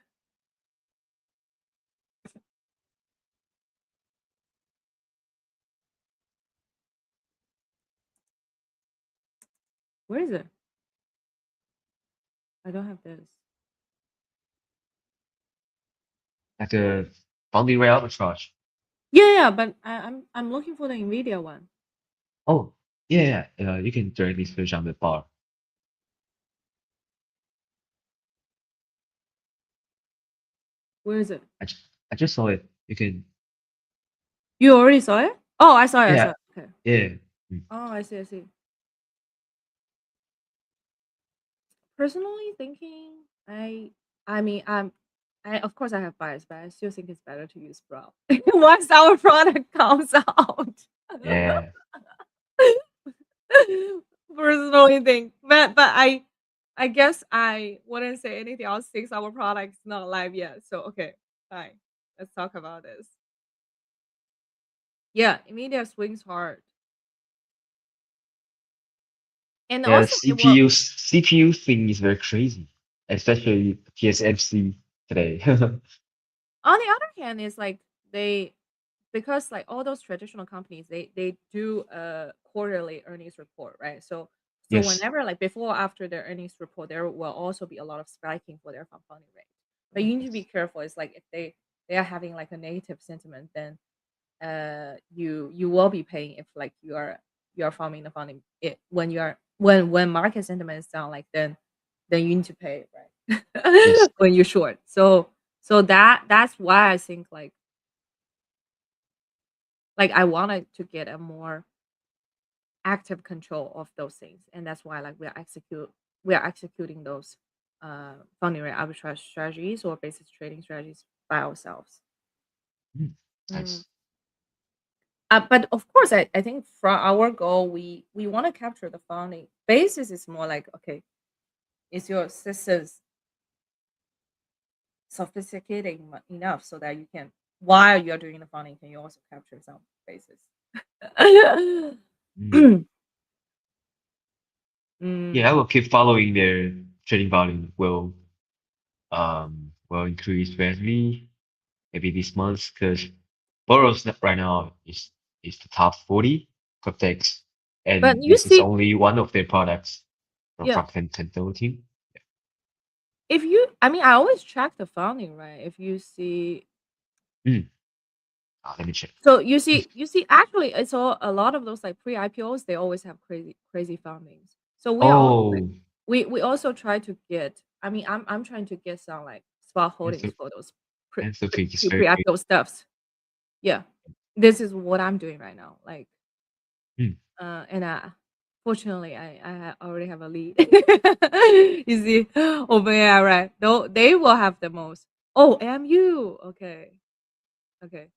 Where is it? I don't have this. Like a founding rate arbitrage. Yeah, yeah, but I'm looking for the Nvidia one. Oh, yeah, yeah. You can directly search on the bar. Where is it? I just saw it. You can, You already saw it? Oh, I saw it. I saw yeah, it. Okay. yeah. Mm. Oh, I see. I see. Personally thinking, I mean, I of course I have bias, but I still think it's better to use Sprout once our product comes out. Yeah. Personally think, but I guess I wouldn't say anything else since our product's not live yet. So okay, fine. Let's talk about this. Yeah, Nvidia swings hard, and Yeah, also it will. CPU thing is very crazy, especially TSMC today. On the other hand, it's like they because like all those traditional companies they do a quarterly earnings report, right? So Yes. whenever like before or after their earnings report, there will also be a lot of spiking for their funding rate. But you need to be careful. It's like if they are having like a negative sentiment, then you will be paying if like you are farming the funding it when you are when market sentiment is down, like then you need to pay, Yes. right? When you're short. So that's why I think like I wanted to get a more active control of those things, and that's why like we are executing those funding rate arbitrage strategies or basis trading strategies by ourselves. Mm. Mm. Nice. But of course, I think for our goal, we want to capture the funding. Basis is more like, okay, is your systems sophisticated enough so that you can, while you're doing the funding, can you also capture some basis? Mm. Yeah, I Mm. will keep following their trading volume will increase rapidly maybe this month because Boros right now is the top 40 cryptex, But and you this is see, only one of their products from yeah, Franklin Templeton team. if you, I mean, I always track the funding, right? If you see, Mm. Let me check. so you see, actually, it's all a lot of those like pre-IPOs. They always have crazy fundings. So we are also like Oh, we also try to get. I mean, I'm trying to get some like spot holdings Anthrop for those pre Anthropic is pre very pre-IPO stuffs. Yeah, this is what I'm doing right now. Like, mm. and fortunately, already have a lead. You see, OpenAI, right? Though they will have the most. Oh, MU. Okay, okay,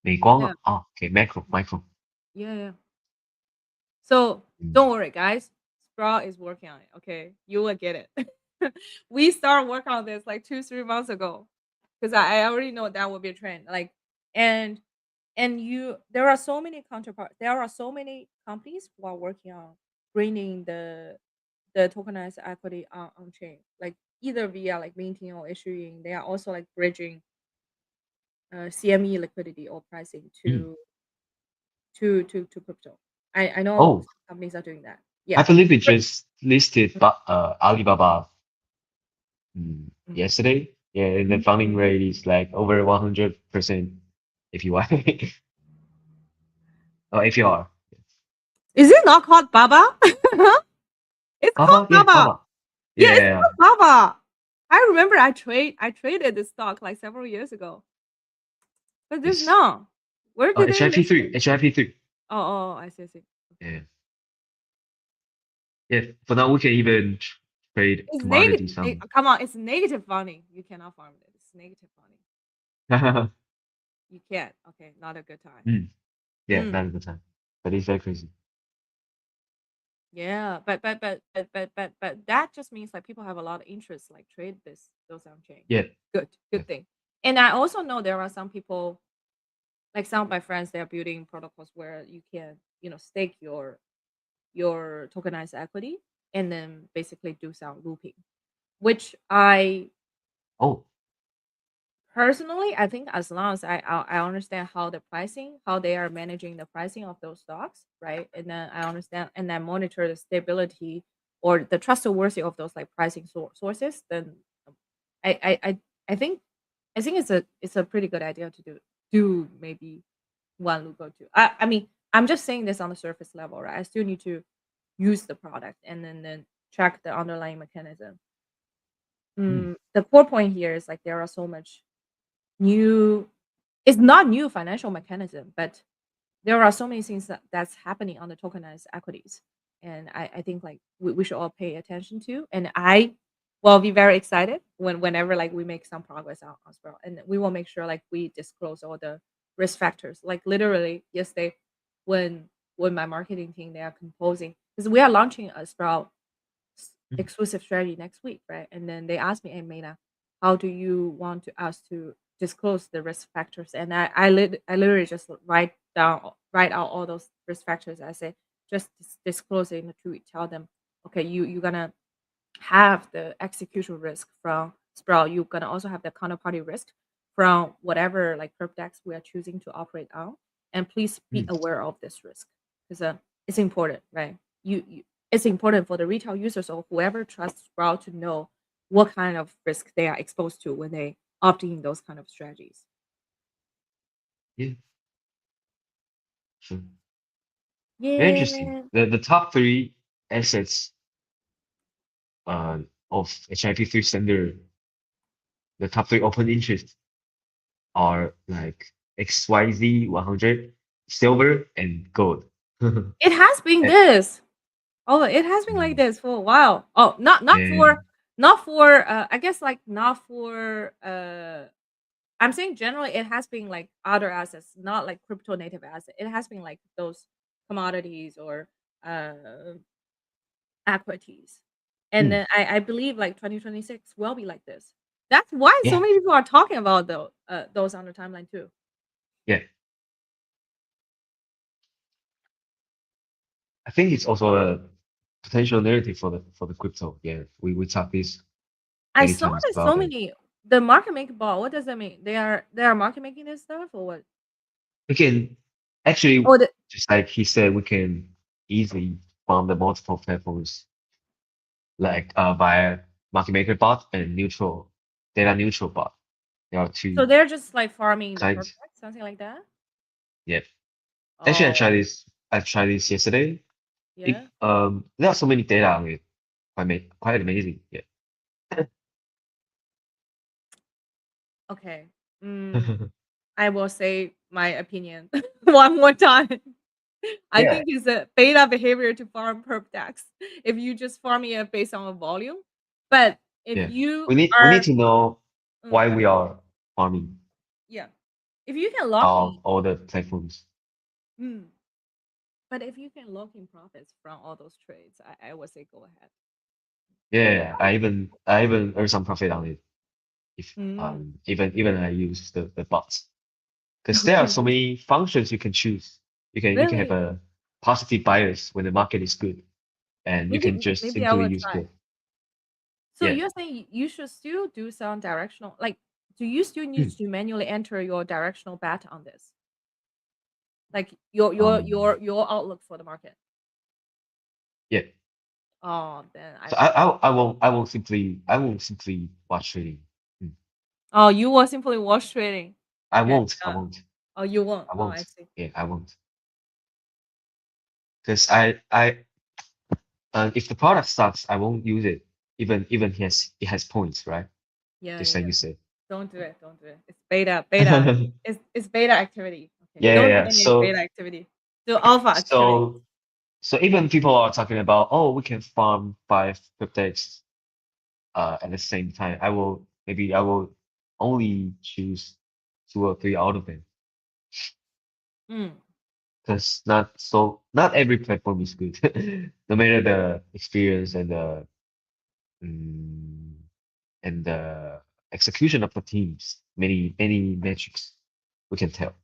美光 yeah, 啊啊，OK macro micro，yeah, yeah. So 嗯 don't worry, guys. Sprout is working on it. Okay, you will get it. We start work on this like 2 3 months ago because I already know that will be a trend. Like, and you, there are so many counterparts. There are so many companies who are working on bringing the tokenized equity on chain, like either via like minting or issuing. They are also like bridging CME liquidity or pricing 嗯 to crypto. I know Oh, some companies are doing that. I Yeah. believe it just listed Alibaba Mm. yesterday. Yeah, and the funding Mm. rate is like over 100% APY. Oh, APR. Is it not called Baba? It's called Baba, yeah, Baba. Baba. Yeah, it's Yeah, called Baba. I remember I traded this stock like several years ago. But this it's no. Where did they list it? HIP3, HIP3. Oh, oh, I see, I see. Yeah, yeah. For now, we can even trade It's negative. commodities on. Come on, it's negative funding. You cannot farm it. It's negative funding. You can't. Okay, not a good time. Mm, yeah, Mm. not a good time. But it's very crazy. Yeah, but that just means like people have a lot of interest, like trade this those on chain. Yeah, yeah. Good thing. And I also know there are some people, like some of my friends, they are building protocols where you can, stake your tokenized equity and then basically do some looping, which I Oh, personally, I think as long as I understand how the pricing, how they are managing the pricing of those stocks, right? And then I understand and then monitor the stability or the trustworthy of those like pricing sources, then um, I I I I think it's a pretty good idea to do maybe one loop or two. I mean, I'm just saying this on the surface level, right? I still need to use the product and then track the underlying mechanism. hmm, The core point here is like there are so much new, it's not new financial mechanism, but there are so many things that's happening on the tokenized equities. And I think like we should all pay attention to. And I will be very excited whenever like we make some progress on Sprout. And we will make sure like we disclose all the risk factors. Like literally yesterday when my marketing team they are composing, because we are launching a Sprout hmm, exclusive strategy next week, right? And then they asked me, "Hey, Mena, how do you want to us to disclose the risk factors?" And I literally just write out all those risk factors. I say just disclose it in the tweet. Tell them, okay, you're gonna have the execution risk from Sprout. You're gonna also have the counterparty risk from whatever like perp decks we are choosing to operate on. And please be hmm. aware of this risk because it's important, right? You it's important for the retail users or whoever trusts Sprout to know what kind of risk they are exposed to when they opt in those kind of strategies. Yeah, sure. Very interesting. Yeah, The top three assets uh of HIP3 standard, the top three open interest are like XYZ 100, silver, and gold. it has been Eh, this. Oh, it has been like mm, this for a while. Oh, yeah, not for I guess like not for I'm saying generally it has been like other assets, not like crypto native asset. It has been like those commodities or uh equities. And mm, then I believe like 2026 will be like this. That's why so yeah, many people are talking about those on the timeline too. yeah. I think it's also a potential narrative for the crypto. Yeah, we talked this I many saw times there's so about it. many the market maker ball. What does that mean? They are market making this stuff or what? We can actually, Oh, just like he said, we can easily farm the multiple platforms like via market maker bot and neutral data neutral bot. There are so two they're just like farming the kinds. perfect, something like that? Yeah. Actually, Oh, I tried this yesterday. yeah. There are so many data on it. Quite amazing. Yeah. Okay. Mm, I will say my opinion one more time. I Yeah. think it's a beta behavior to farm perp decks if you just farm it based on a volume. But if Yeah. you We need are, to know mm, why we are farming yeah, if you can lock in, all the platforms. mm, but if you can lock in profits from all those trades, I would say go ahead. Yeah, I even earn some profit on it if Mm, even I use the bots. Because there are okay, so many functions you can choose. You can have really? a positive bias when the market is good, and you can just Maybe I simply will use try. the So yeah. you're saying you should still do some directional, like, do you still need Hmm. to manually enter your directional bet on this? Like Um, your outlook for the market? yeah. Oh, then I So will. I won't simply watch trading. Hmm. Oh, you will simply watch trading. And I won't oh, you won't. I Oh, I won't. see. Yeah, I won't. Because if the product sucks, I won't use it. Even it has points, right? Yeah, Just yeah, like yeah. you said. Don't do it. Don't do it. It's beta. It's beta activity. Okay. Yeah, Don't do yeah. any beta activity. Do alpha activity. So so even people are talking about, oh, we can farm 5 cryptex at the same time. I will only choose 2 or 3 out of them. Mm. because not every platform is good. No matter the experience mm, and the execution of the teams, many metrics we can tell.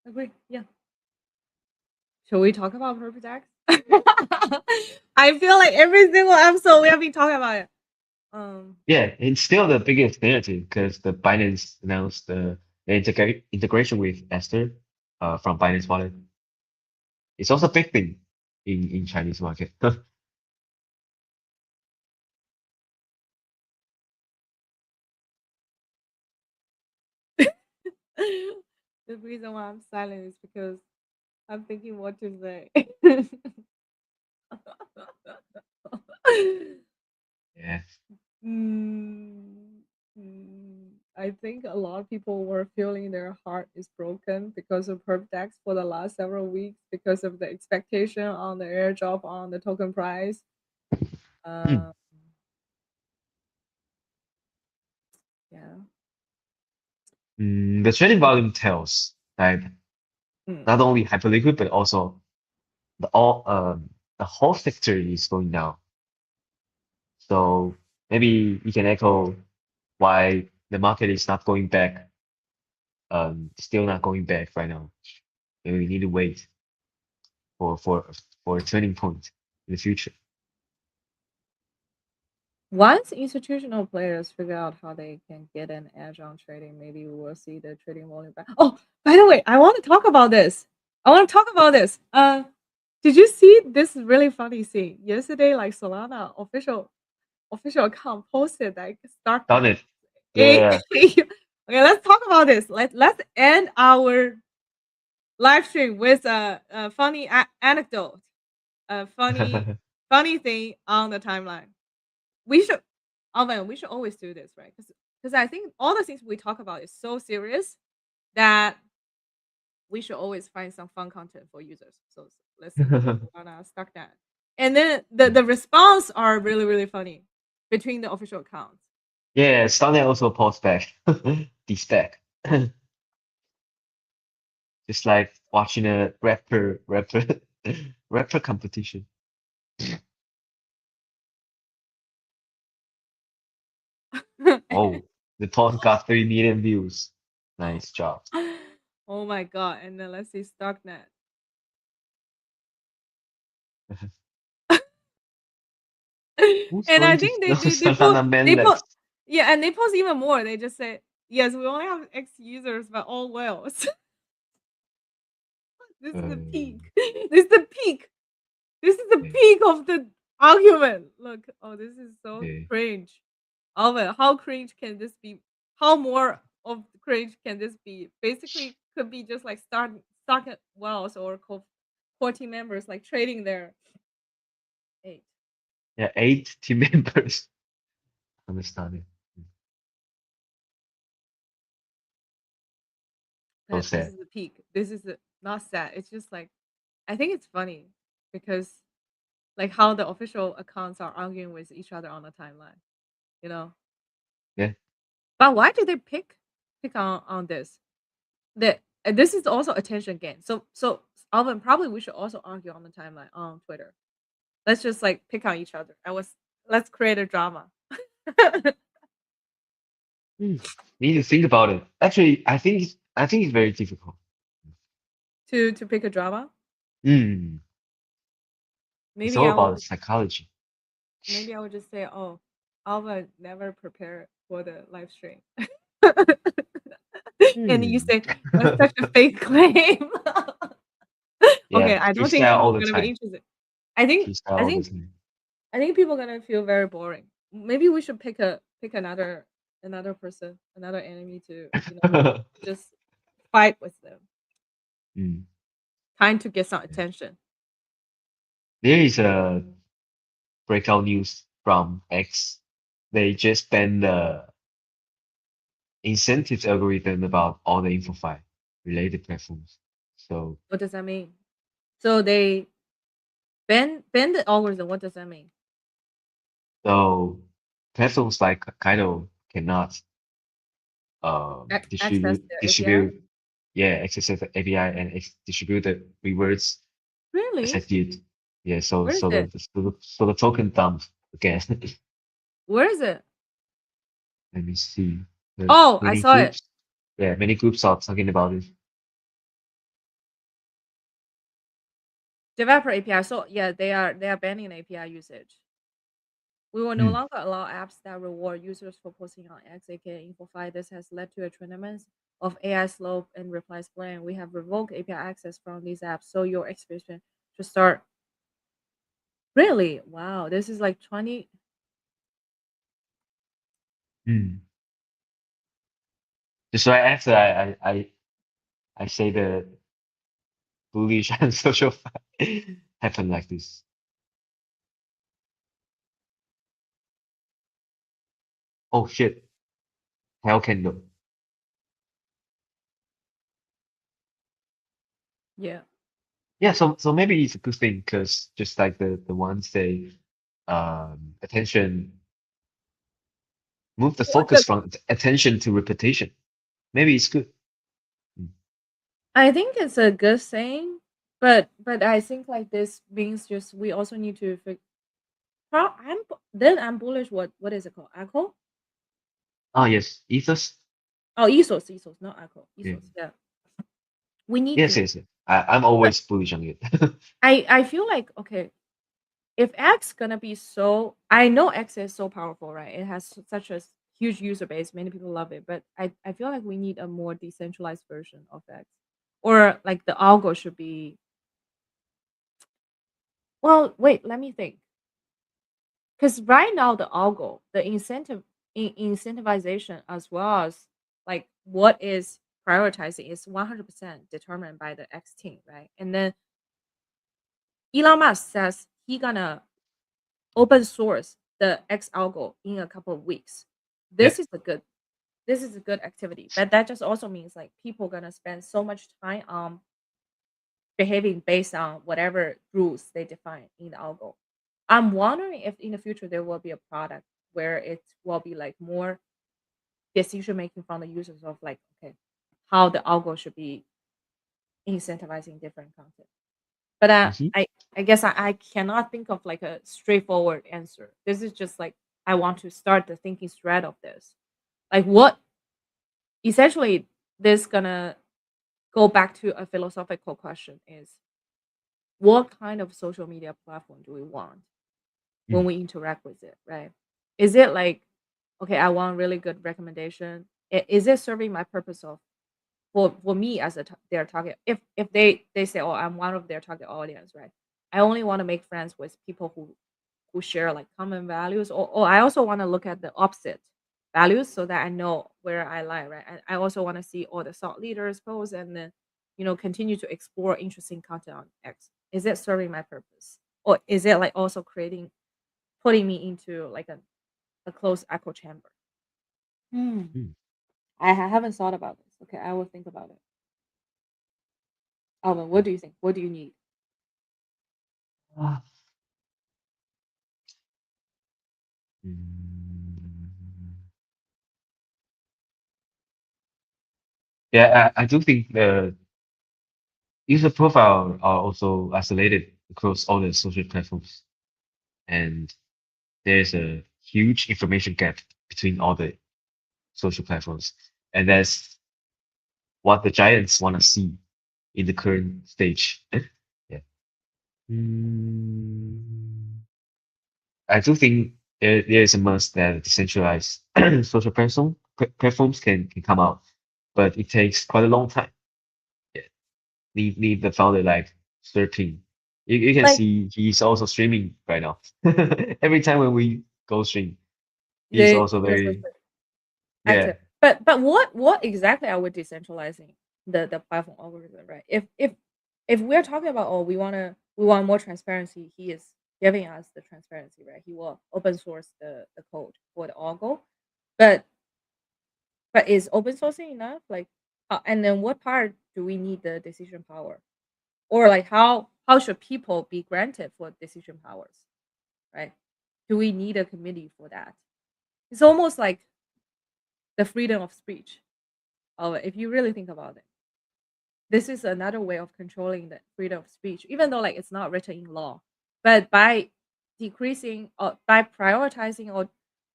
Agree. Yeah. Shall we talk about Perps X? I feel like every single episode we have been talking about it. Um, Yeah, it's still the biggest narrative because the Binance announced the integration with Esther from Binance Wallet. It's also a big thing in Chinese market. the reason why I'm silent is because I'm thinking what to say. Yeah. Mm, I think a lot of people were feeling their heart is broken because of Perp Dex for the last several weeks because of the expectation on the airdrop on the token price. Hmm. Um, yeah. The trading volume tells that Mm. not only Hyperliquid but also the whole sector is going down. So maybe we can echo why the market is not going back, still not going back right now. Maybe we need to wait for for a turning point in the future. Once institutional players figure out how they can get an edge on trading, maybe we will see the trading volume back. Oh, by the way, I want to talk about this. I want to talk about this. Did you see this really funny scene yesterday? Like Solana official account posted like Done Starknet. it. A Yeah. okay, let's talk about this. Let's end our live stream with a funny anecdote, a funny thing on the timeline. We should, Alvin, we should always do this, right? Because I think all the things we talk about is so serious that we should always find some fun content for users. So let's see, Solana stuck that, and then the response are really funny between the official accounts. Yeah, Stanley also post back. The spec. Just like watching a rapper competition. Oh, the post got 3 million views. Nice job. Oh my god! And then let's see Stocknet. Who's And I going to think Solana they put mainlets? yeah, and they post even more. They just say yes, we only have X users, but all whales. This is the Uh, peak. This is the peak. This is the yeah, peak of the argument. Look, oh, this is so yeah. cringe. Alvin, how cringe can this be? How more of cringe can this be? Basically, could be just like stock at wells or core team members like trading their eight. Yeah, 8 team members. Understand it. So But this sad. is the peak. This is the not sad. It's just like I think it's funny because like how the official accounts are arguing with each other on the timeline, you know. Yeah. But why did they pick on this? That this is also attention gain. So Alvin, probably we should also argue on the timeline on Twitter. Let's just like pick on each other. Let's create a drama. Hmm. Need to think about it. Actually, I think it's very difficult. To pick a drama. Hmm. It's Maybe all I will about the just psychology. maybe I would just say, oh, Alva never prepared for the live stream. And you Hmm. say that's such a fake claim. Yeah, Okay, I don't think freestyle people all are the gonna be time. interested. I think Freestyle I all the think time. I think people are gonna feel very boring. Maybe we should pick another person, another enemy to just fight with them, Hmm. trying to get some attention. There is a breakout news from X. They just banned the incentives algorithm about all the InfoFi related platforms. So, What does that mean? So they bend the algorithm. What does that mean? so platforms like Kaido cannot Access distribute the API. yeah, XSS API and distributed rewards as I Really? did. Yeah, so Where is so it? the token dump again. Where is it? Let me see. Oh, I Many saw it. groups. Yeah, many groups are talking about it. Developer API. So yeah, they are banning API usage. We will no Mm, longer allow apps that reward users for posting on X, aka InfoFi. This has led to a tremendous of AI slope and reply spam. We have revoked API access from these apps, so your expectation should start. Really? Wow, this is like 20. mm. Just right after I say the bullish and social happen like this. Oh shit, hell candle. Yeah. Yeah, so maybe it's a good thing because just like the ones say, attention move the What focus from attention to repetition. Maybe it's good. Mm. I think it's a good thing, but I think like this means just we also need to I'm bullish. What is it called? Echo? Ah yes, ethos. Oh, Ethos, not Echo. Yeah. Ethos. Yeah, we need Yes, to. yes, yes. I'm But always bullish on it. I feel like okay, if X gonna be so, I know X is so powerful, right? It has such a huge user base. Many people love it, but I feel like we need a more decentralized version of X, or like the algo should be. Well, wait, let me think. Because right now the algo, the incentivization as well as like what is prioritizing is 100% determined by the X team, right? And then Elon Musk says he gonna open source the X algo in a couple of weeks. Yeah. This is a good this is a good activity, but that just also means like people gonna spend so much time on behaving based on whatever rules they define in the algo. I'm wondering if in the future there will be a product where it will be like more decision making from the users of like okay how the algo should be incentivizing different content. But Hmm. I guess I cannot think of like a straightforward answer. This is just like I want to start the thinking thread of this. Like what essentially this gonna go back to a philosophical question is what kind of social media platform do we want when Mm, we interact with it, right? Is it like, okay, I want really good recommendation? Is it serving my purpose of for me as their target? If they say, oh, I'm one of their target audience, right? I only want to make friends with people who share like common values, or I also want to look at the opposite values so that I know where I lie, right? And I also want to see all the thought leaders posts and then continue to explore interesting content on X. Is it serving my purpose, or is it like also creating putting me into like a closed echo chamber? Hmm. mm. I haven't thought about this. Okay, I will think about it. Alvin, what do you think? What do you need? Ah, mm. Yeah, I do think the user profile are also isolated across all the social platforms, and there's a huge information gap between all the social platforms, and that's what the giants want to see in the current stage. Yeah. Mm, I do think there is a must that decentralized social platforms can come out, but it takes quite a long time. Yeah. Need the founder like 13. You can Like see he's also streaming right now. Every time when we go stream, he's the also yes, yes, very, yes, yeah. active. But what exactly are we decentralizing the platform algorithm, right? If we're talking about oh we want more transparency, he is giving us the transparency, right? He will open source the code for the algo. But but is open sourcing enough? Like and then what part do we need the decision power? Or like how should people be granted for decision powers, right? Do we need a committee for that? It's almost like the freedom of speech. If you really think about it. this is another way of controlling the freedom of speech, even though like it's not written in law. But by decreasing or by prioritizing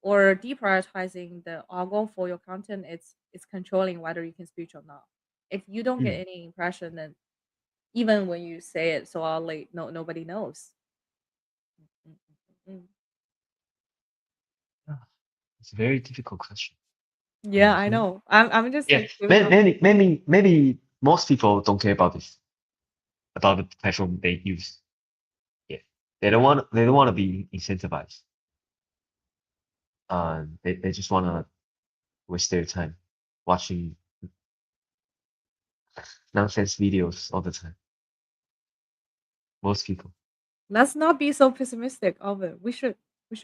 or deprioritizing the algo for your content, it's controlling whether you can speak or not. If you don't get Mm. any impression, then even when you say it so loudly, nobody knows. Mm, mm, mm. Ah, it's a very difficult question. Yeah, I Mhm. know. I'm just Yeah, like giving up. maybe most people don't care about this, about the platform they use. Yeah, they don't want to be incentivized. They just want to waste their time watching nonsense videos all the time. Most people. Let's not be so pessimistic of it. We should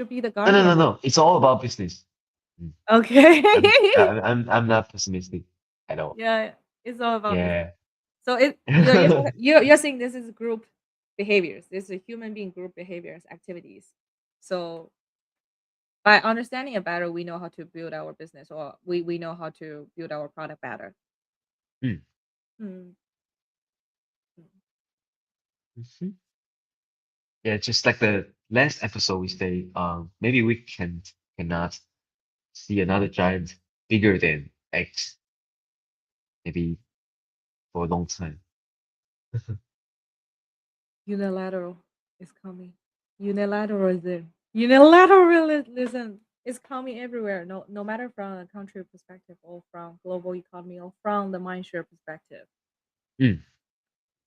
be the No, no, no, guardian. no. It's all about business. Mm. Okay. I'm not pessimistic at all. Yeah, it's all about business. Yeah. So you're saying this is group behaviors. This is human being group behaviors activities. So by understanding it better, we know how to build our business, or we know how to build our product better. Mm. Mm, Mhm. Yeah, just like the last episode we say, maybe we cannot see another giant bigger than X, maybe for a long time. unilateral is coming. Unilateralism. Unilateralism is coming everywhere. No matter from a country perspective or from global economy or from the mindshare perspective. Mm.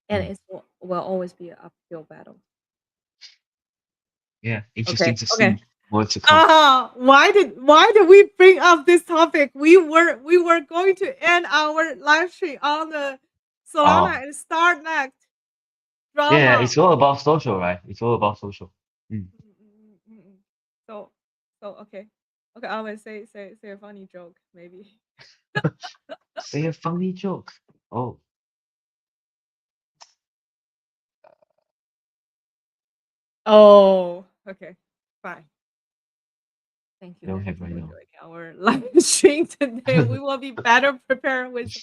And Mm. it will always be an uphill battle. Yeah, Okay. interesting to Okay. see more to come. Why did we bring up this topic? We were going to end our live stream on the Solana Oh, and Starnet yeah, drama. it's all about social, right? It's all about social. Mm. Mm, mm, mm, mm. So okay. Okay, I will say a funny joke, maybe. Say a funny joke. Oh, Oh, okay. Fine. Thank I you don't guys have right for now. joining our live stream today. We will be better prepared with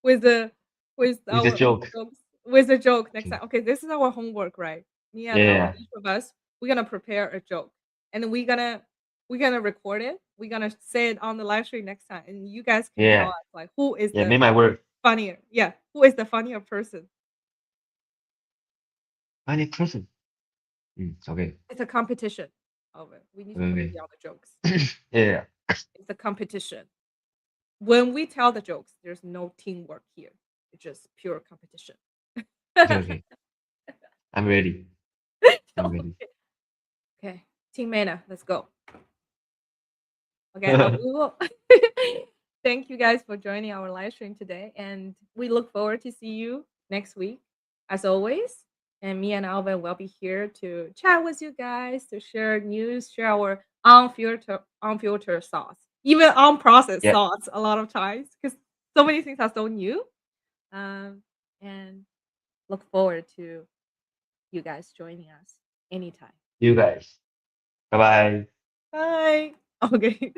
the with With a our own joke. jokes with a joke next Okay. time. Okay, this is our homework, right? Me and our Yeah, each of us, we're gonna prepare a joke, and then we're gonna record it. We're gonna say it on the live stream next time, and you guys can tell yeah, us like who is yeah. the Make my word. funnier. Yeah, who is the funnier person? Funny person. Mm, okay. It's a competition of it. We need to put it Okay. on the jokes. Yeah. It's a competition. When we tell the jokes, there's no teamwork here. It's just pure competition. Okay. Okay. I'm ready. I'm ready. Okay, Team Mana, let's go. Okay, we will. Thank you guys for joining our live stream today, and we look forward to see you next week, as always. And me and Alvin will be here to chat with you guys, to share news, share our unfiltered thoughts, even unprocessed Yeah. thoughts. A lot of times, because so many things are so new. Um, and look forward to you guys joining us anytime. You guys. Bye bye. Bye. Okay.